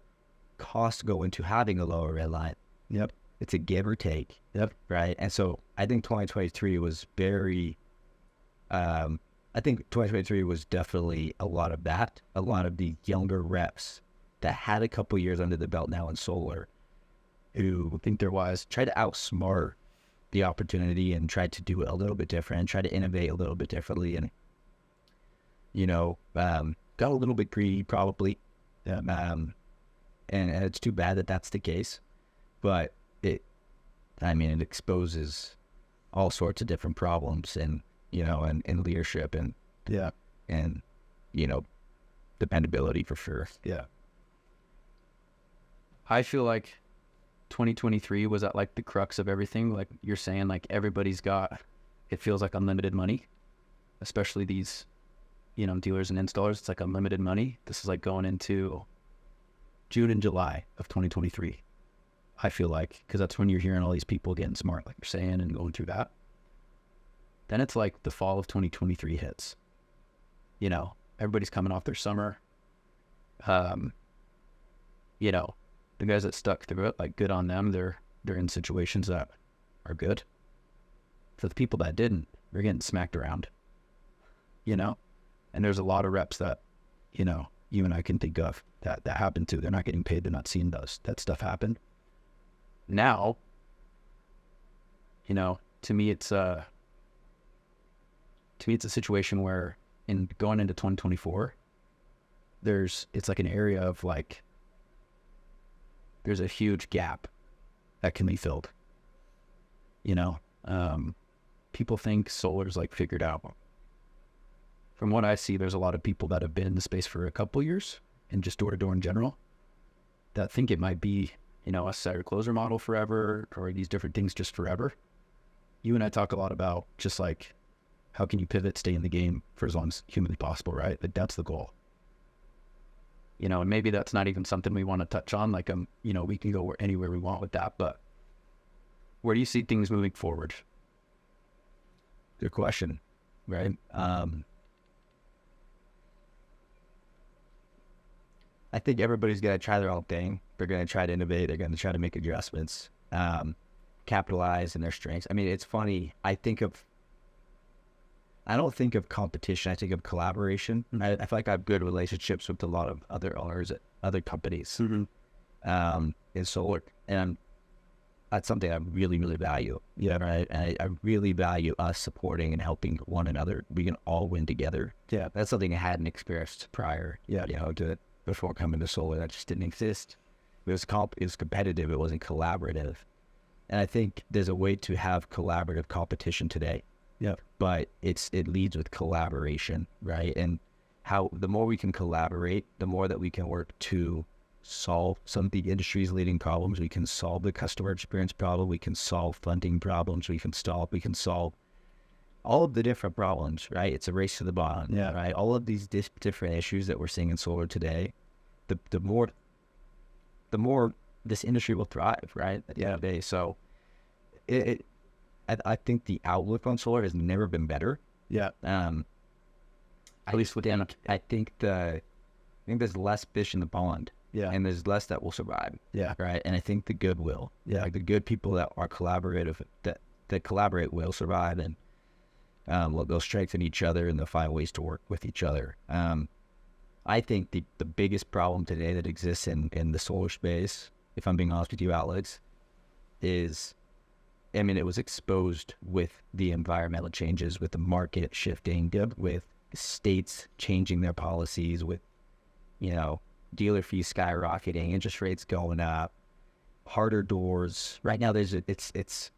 costs go into having a lower red line. Yep. It's a give or take. Yep. Right. And so I think 2023 was very, I think 2023 was definitely a lot of that. A lot of the younger reps that had a couple years under the belt now in solar, who Think they're wise. try to outsmart the opportunity and try to do it a little bit different, try to innovate a little bit differently, and got a little bit greedy probably. Yeah. And it's too bad that that's the case, but I mean, it exposes all sorts of different problems and, you know, and leadership and, and, you know, dependability for sure. Yeah. I feel like 2023 was at like the crux of everything. Like you're saying, like everybody's got, it feels like unlimited money, especially these, you know, dealers and installers. It's like unlimited money. This is like going into June and July of 2023. I feel like, because that's when you're hearing all these people getting smart, like you're saying, and going through that. Then it's like the fall of 2023 hits. You know, everybody's coming off their summer. You know, the guys that stuck through it, like good on them. They're in situations that are good. For the people that didn't, they're getting smacked around. You know, and there's a lot of reps that, you know, you and I can think of that happened to. They're not getting paid. They're not seeing that stuff happen. Now, you know, to me it's a situation where in going into 2024, it's like an area of like, there's a huge gap that can be filled. You know, people think solar's like figured out. From what I see, there's a lot of people that have been in the space for a couple years and just door to door in general that think it might be, you know, a setter closer model forever or these different things just forever. You and I talk a lot about just like, how can you pivot, stay in the game for as long as humanly possible, right? Like that's the goal. You know, and maybe that's not even something we want to touch on. Like, you know, we can go anywhere we want with that, but where do you see things moving forward? Good question, right? I think everybody's going to try their own thing. They're going to try to innovate. They're going to try to make adjustments, capitalize on their strengths. I mean, it's funny. I don't think of competition. I think of collaboration. I feel like I have good relationships with a lot of other owners at other companies in solar. And that's something I really, really value. Yeah, right. And I really value us supporting and helping one another. We can all win together. Yeah, that's something I hadn't experienced prior. Yeah, you know, before coming to solar, that just didn't exist. It was competitive. It wasn't collaborative. And I think there's a way to have collaborative competition today. Yeah, but it leads with collaboration, right? And how the more we can collaborate, the more that we can work to solve some of the industry's leading problems. We can solve the customer experience problem. We can solve funding problems. We can solve all of the different problems, right? It's a race to the bottom, right? All of these different issues that we're seeing in solar today, the more this industry will thrive, right? At the end of the day. So I think the outlook on solar has never been better. Yeah. At least with I think there's less fish in the pond. Yeah. And there's less that will survive. Yeah. Right. And I think the good will. Yeah. Like the good people that are collaborative, that collaborate will survive, and they'll strengthen each other and they'll find ways to work with each other. I think the biggest problem today that exists in the solar space, if I'm being honest with you, Alex, is, I mean, it was exposed with the environmental changes, with the market shifting, with states changing their policies, with, you know, dealer fees skyrocketing, interest rates going up, harder doors. Right now, it's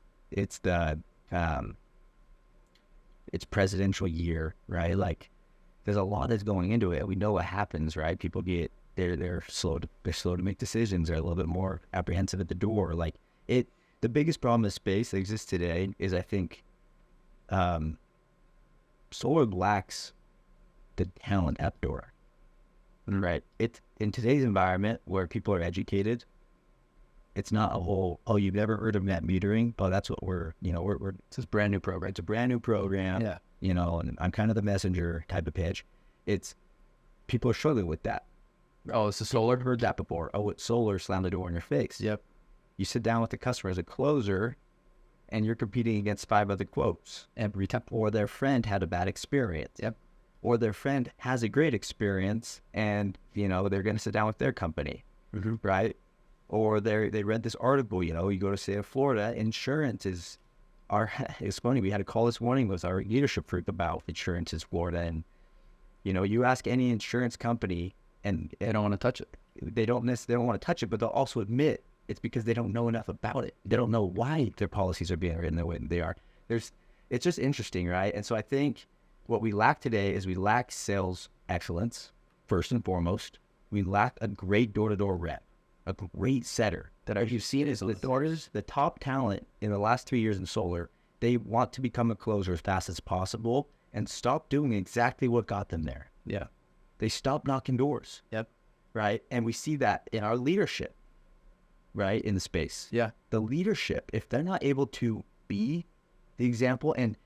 presidential year, right? Like, there's a lot that's going into it. We know what happens, right? People they're slow to make decisions. They're a little bit more apprehensive at the door. Like the biggest problem in space that exists today is, I think, solar lacks the talent at the door, right? It's in today's environment where people are educated. It's not a whole, oh, you've never heard of net metering? Oh, that's what we're it's this brand new program. It's a brand new program. Yeah. You know, and I'm kind of the messenger type of pitch. It's, people are struggling with that. Oh, it's the solar? Heard that before. Oh, it's solar, slam the door in your face. Yep. You sit down with the customer as a closer, and you're competing against 5 other quotes every time. Or their friend had a bad experience. Yep. Or their friend has a great experience, and, you know, they're going to sit down with their company, right? Or they read this article, you know, you go to, say, Florida, insurance is it's funny, we had a call this morning with our leadership group about insurance in Florida, and, you know, you ask any insurance company, and they don't want to touch it. They don't want to touch it, but they'll also admit It's because they don't know enough about it. They don't know why their policies are being written the way they are. It's just interesting, right? And so I think what we lack today is we lack sales excellence, first and foremost. We lack a great door-to-door rep, a great setter. That as you've seen is the top talent in the last 3 years in solar, they want to become a closer as fast as possible and stop doing exactly what got them there. Yeah. They stop knocking doors. Yep. Right? And we see that in our leadership, right, in the space. Yeah. The leadership, if they're not able to be the example and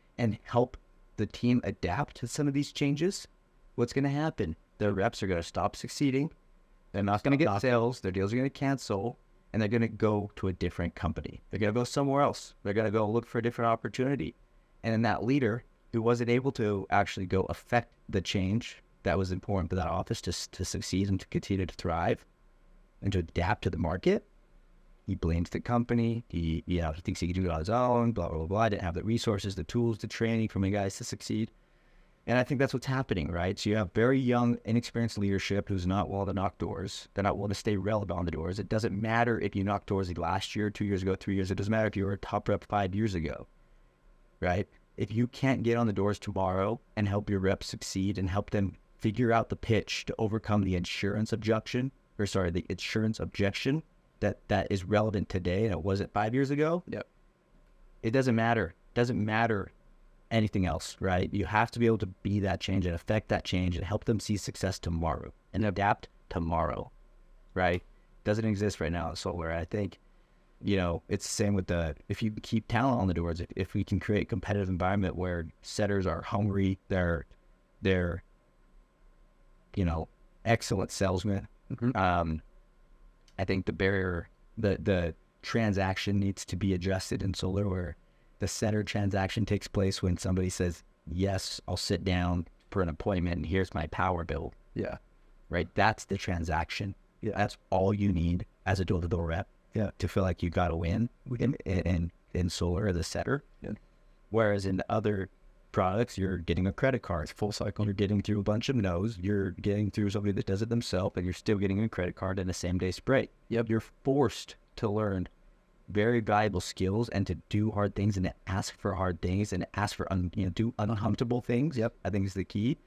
help the team adapt to some of these changes, what's going to happen? Their reps are going to stop succeeding. They're not going to get sales. Their deals are going to cancel, and they're going to go to a different company. They're going to go somewhere else. They're going to go look for a different opportunity. And then that leader who wasn't able to actually go affect the change that was important for that office to succeed and to continue to thrive and to adapt to the market, he blames the company. He thinks he can do it on his own, blah, blah, blah. Didn't have the resources, the tools, the training for my guys to succeed. And I think that's what's happening, right? So you have very young, inexperienced leadership who's not willing to knock doors. They're not willing to stay relevant on the doors. It doesn't matter if you knocked doors last year, 2 years ago, 3 years. It doesn't matter if you were a top rep 5 years ago, right? If you can't get on the doors tomorrow and help your reps succeed and help them figure out the pitch to overcome the insurance objection that is relevant today and it wasn't 5 years ago. Yep. It doesn't matter. It doesn't matter anything else, right? You have to be able to be that change and affect that change and help them see success tomorrow and adapt tomorrow, right? Doesn't exist right now in solar. I think, it's the same with if you keep talent on the doors, if we can create a competitive environment where setters are hungry, they're excellent salesmen. Mm-hmm. I think the barrier, the transaction needs to be adjusted in solar, where the setter transaction takes place when somebody says, yes, I'll sit down for an appointment and here's my power bill. Yeah. Right? That's the transaction. Yeah. That's all you need as a door-to-door rep. Yeah. To feel like you got to win in solar as a setter. Yeah. Whereas in other products, you're getting a credit card. Full cycle. You're getting through a bunch of no's. You're getting through somebody that does it themselves, and you're still getting a credit card and a same-day spray. Yep. You're forced to learn very valuable skills and to do hard things and to ask for hard things and ask for do uncomfortable things. Yep. I think is the key,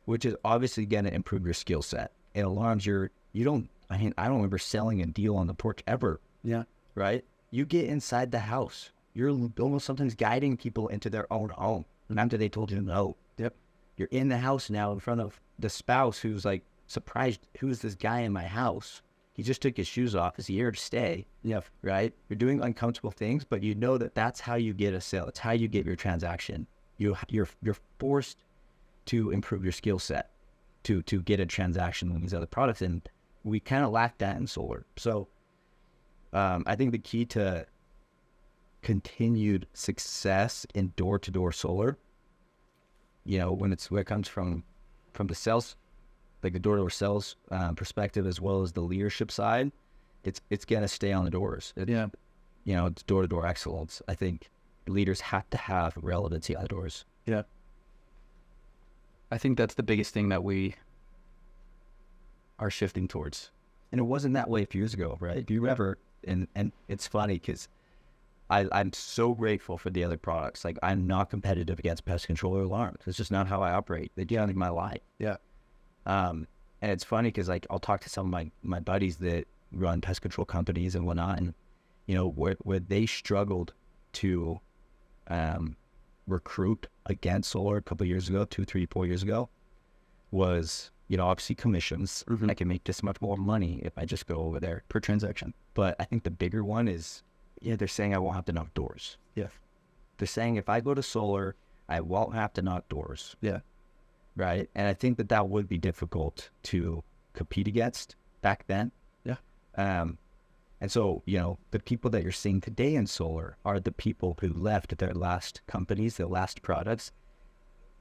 which is obviously going to improve your skill set. It alarms I don't remember selling a deal on the porch ever. Yeah. Right? You get inside the house. You're almost sometimes guiding people into their own home. After they told you no. Yep. You're in the house now in front of the spouse who's like surprised, who's this guy in my house? He just took his shoes off. Is he here to stay? Yep. Right? You're doing uncomfortable things, but you know that's how you get a sale. It's how you get your transaction. You're forced to improve your skill set to get a transaction with these other products, and we kind of lack that in solar. So I think the key to continued success in door-to-door solar, when it comes from the sales, like the door-to-door sales perspective, as well as the leadership side, it's gonna stay on the doors. It's door-to-door excellence. I think leaders have to have relevancy on the doors. Yeah. I think that's the biggest thing that we are shifting towards. And it wasn't that way a few years ago, right? If you remember, and it's funny because I'm so grateful for the other products. Like, I'm not competitive against pest control or alarms. It's just not how I operate. They get out of my life. Yeah. And it's funny because, like, I'll talk to some of my buddies that run pest control companies and whatnot, and, where they struggled to recruit against solar a couple of years ago, 2, 3, 4 years ago, was, obviously commissions. Mm-hmm. I can make this much more money if I just go over there. Per transaction. But I think the bigger one is, they're saying I won't have to knock doors. Yeah. They're saying if I go to solar, I won't have to knock doors. Yeah. Right? And I think that would be difficult to compete against back then. Yeah. And so, the people that you're seeing today in solar are the people who left their last companies, their last products.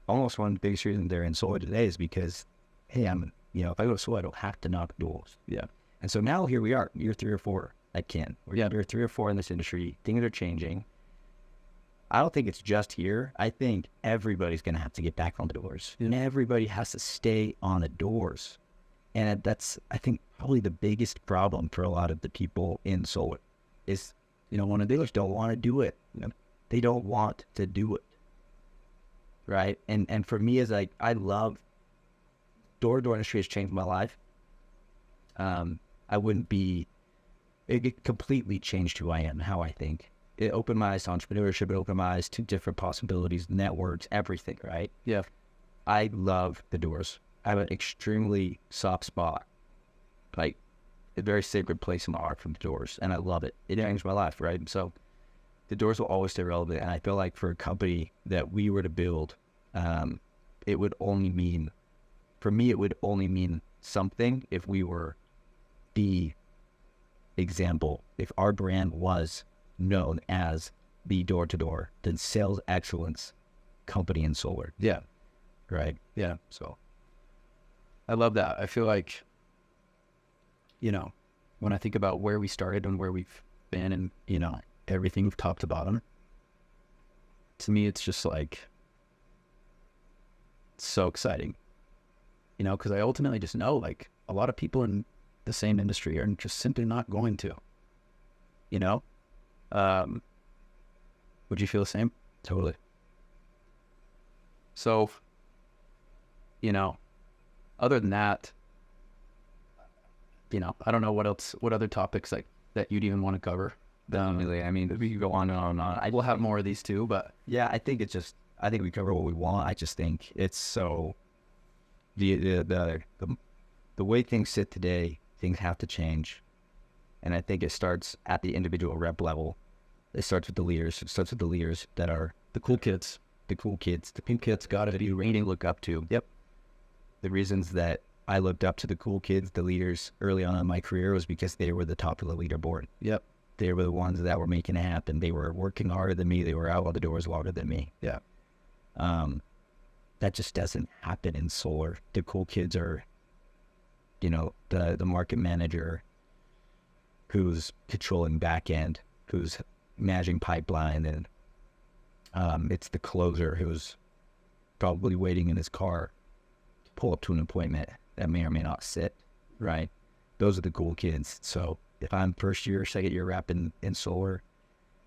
Almost one of the biggest reasons they're in solar today is because, hey, if I go to solar, I don't have to knock doors. Yeah. And so now here we are, year 3 or 4 at Kin. We're 3 or 4 in this industry. Things are changing. I don't think it's just here. I think everybody's going to have to get back on the doors. Yeah. And everybody has to stay on the doors. And that's, I think, probably the biggest problem for a lot of the people in solar is, they just don't want to do it. They don't want to do it. Right. And for me, I love door-to-door industry has changed my life. It completely changed who I am, how I think. It opened my eyes to entrepreneurship. It opened my eyes to different possibilities, networks, everything, right? Yeah. I love the doors. I have an extremely soft spot, like a very sacred place in my heart for the doors, and I love it. It changed my life, right? So the doors will always stay relevant, and I feel like for a company that we were to build, it would only mean something if we were the example, if our brand was known as the door-to-door, the sales excellence company in solar. Yeah. Right. Yeah. So I love that. I feel like, when I think about where we started and where we've been and, everything we've top to bottom, to me, it's just like, so exciting, because I ultimately just know, like, a lot of people in the same industry are just simply not going to, would you feel the same? Totally. So, other than that, I don't know what other topics that you'd even want to cover. Definitely. I mean, we could go on and on and on. We'll have more of these too, but yeah, I think we cover what we want. I just think it's so, the way things sit today, things have to change. And I think it starts at the individual rep level. It starts with the leaders. It starts with the leaders that are the cool kids. The cool kids got to be ready to look up to. Yep. The reasons that I looked up to the cool kids, the leaders early on in my career, was because they were the top of the leaderboard. Yep. They were the ones that were making it happen. They were working harder than me. They were out on the doors longer than me. Yeah. That just doesn't happen in solar. The cool kids are, the market manager who's controlling back end, who's managing pipeline, and it's the closer who's probably waiting in his car to pull up to an appointment that may or may not sit, right? Those are the cool kids. So if I'm first year, second year rep in solar,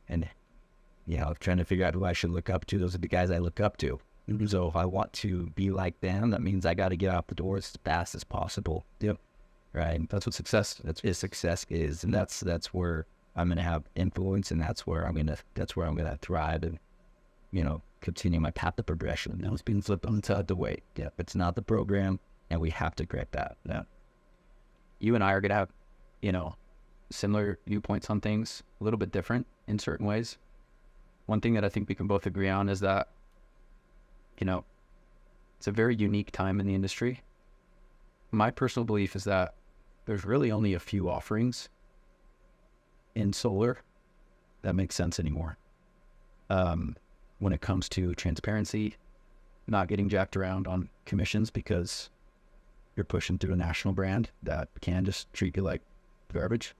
and trying to figure out who I should look up to, those are the guys I look up to. Mm-hmm. So if I want to be like them, that means I got to get out the door as fast as possible. Yep. Right. That's what success is, and that's where I'm going to have influence, and that's where I'm going to thrive and, continue my path of progression. Now it's being flipped on the way. Yeah. It's not the program, and we have to correct that. Yeah. You and I are going to have, similar viewpoints on things, a little bit different in certain ways. One thing that I think we can both agree on is that, it's a very unique time in the industry. My personal belief is that there's really only a few offerings in solar that make sense anymore. When it comes to transparency, not getting jacked around on commissions because you're pushing through a national brand that can just treat you like garbage.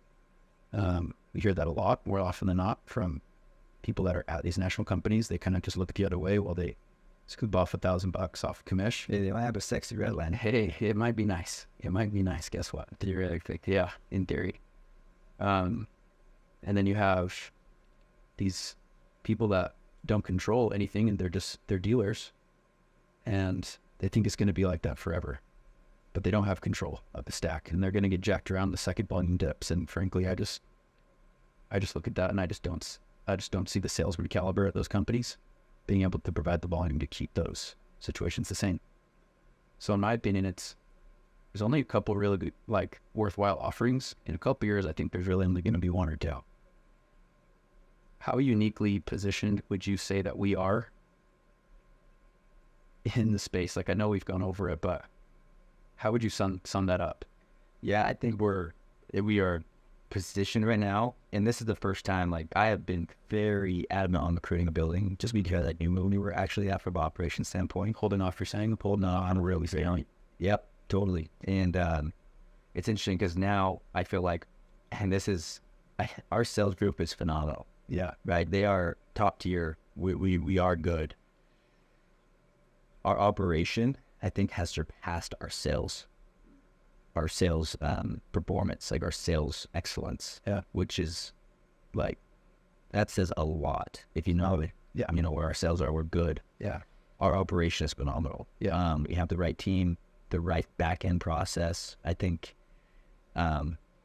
We hear that a lot, more often than not, from people that are at these national companies. They kind of just look the other way while they scoop off $1,000 off commish. They might have a sexy red line. Hey, it might be nice. Guess what? Theoretically, yeah, in theory. And then you have these people that don't control anything, and they're dealers, and they think it's going to be like that forever, but they don't have control of the stack, and they're going to get jacked around the second volume dips. And frankly, I just look at that, and I just don't see the sales caliber at those companies being able to provide the volume to keep those situations the same. So in my opinion, there's only a couple really good, worthwhile offerings. In a couple years, I think there's really only going to be one or two. How uniquely positioned would you say that we are in the space? I know we've gone over it, but how would you sum that up? Yeah, I think we are positioned right now, and this is the first time, I have been very adamant on recruiting a building, just because I knew when we were actually at from an operations standpoint. Holding off, you're saying? Holding on, really saying. Yep, totally. And it's interesting because now I feel like, and our sales group is phenomenal. Yeah. Right? They are top tier. We are good. Our operation, I think, has surpassed our sales our sales performance, like our sales excellence. Yeah. Which is like, that says a lot. If you know it, you know where our sales are, we're good. Yeah. Our operation is phenomenal. Yeah. We have the right team, the right back end process. I think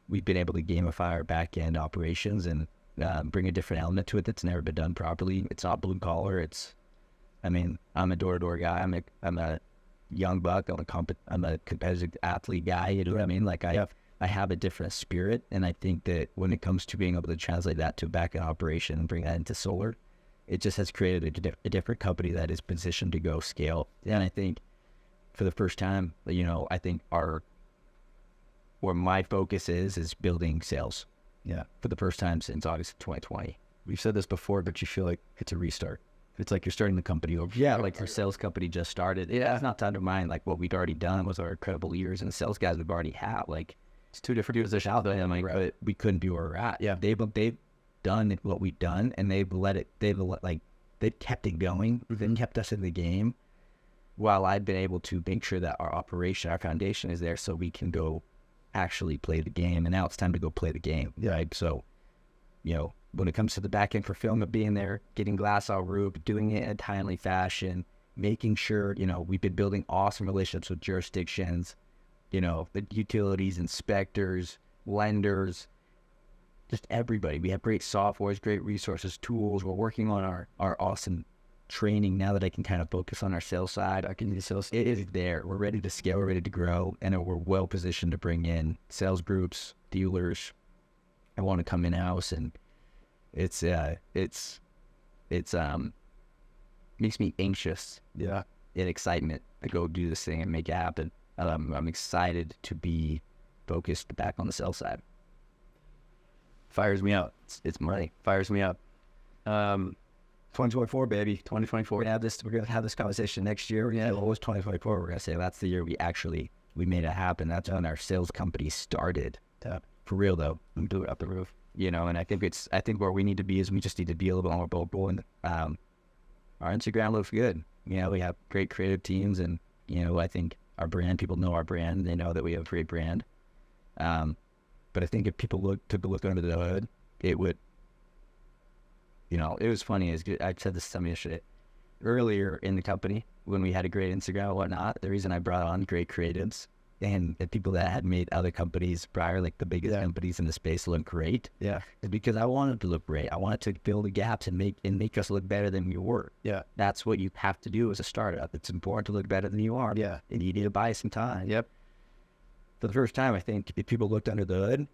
we've been able to gamify our back end operations and bring a different element to it that's never been done properly. It's not blue collar. I'm a door-to-door guy. I'm a young buck. I'm a competitive athlete guy. You know what I mean? Like I have a different spirit, and I think that when it comes to being able to translate that to a back-end operation and bring that into solar, it just has created a different company that is positioned to go scale. And I think for the first time, you know, I think where my focus is building sales. Yeah. For the first time since August of 2020. We've said this before, but you feel like it's a restart. It's like you're starting the company over. Yeah, like our sales company just started. Yeah. It's not to undermine like what we'd already done with our incredible leaders and the sales guys we've already had. Like, it's two different positions out there. But we couldn't be where we're at. Yeah. They've done what we've done, and they've kept it going. Mm-hmm. They've kept us in the game, while I've been able to make sure that our operation, our foundation is there so we can go actually play the game. And now it's time to go play the game. Yeah. Right? So, you know, when it comes to the back end fulfillment, being there, getting glass on roof, doing it in a timely fashion, making sure, you know, we've been building awesome relationships with jurisdictions, you know, the utilities, inspectors, lenders, just everybody. We have great softwares, great resources, tools. We're working on our awesome training now that I can kind of focus on our sales side. It is there. We're ready to scale, we're ready to grow, and we're well positioned to bring in sales groups, dealers. I want to come in-house, and it's makes me anxious. Yeah. And excitement to go do this thing and make it happen. I'm excited to be focused back on the sales side. Fires me up. It's money. Fires me up. 2024, baby. 2024. We're gonna have this conversation next year. Yeah, well, it was 2024. We're gonna say that's the year we made it happen. That's when our sales company started. For real though, we blew it up the roof. You know, and I think where we need to be is we just need to be a little bit more vocal, and our Instagram looks good. You know, we have great creative teams, and you know, I think our brand, people know our brand. They know that we have a great brand. But I think if people took a look under the hood, it would. You know, it was funny. I said this to somebody yesterday. Earlier in the company, when we had a great Instagram and whatnot, the reason I brought on great creatives and the people that had made other companies prior, like the biggest companies in the space, look great. Yeah. Is because I wanted to look great. I wanted to fill the gaps and make us look better than we were. Yeah. That's what you have to do as a startup. It's important to look better than you are. Yeah. And you need to buy some time. Yep. For the first time, I think if people looked under the hood,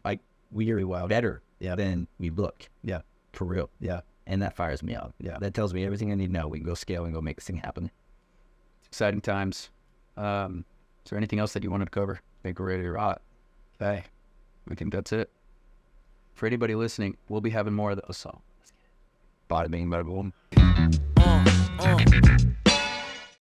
like we are better than we look. Yeah. For real. Yeah. And that fires me up. Yeah. That tells me everything I need to know. We can go scale and go make this thing happen. Exciting times. Is there anything else that you wanted to cover? I think we're ready to rock. Okay. I think that's it. For anybody listening, we'll be having more of those. So let's get it. Bada bing, bada boom.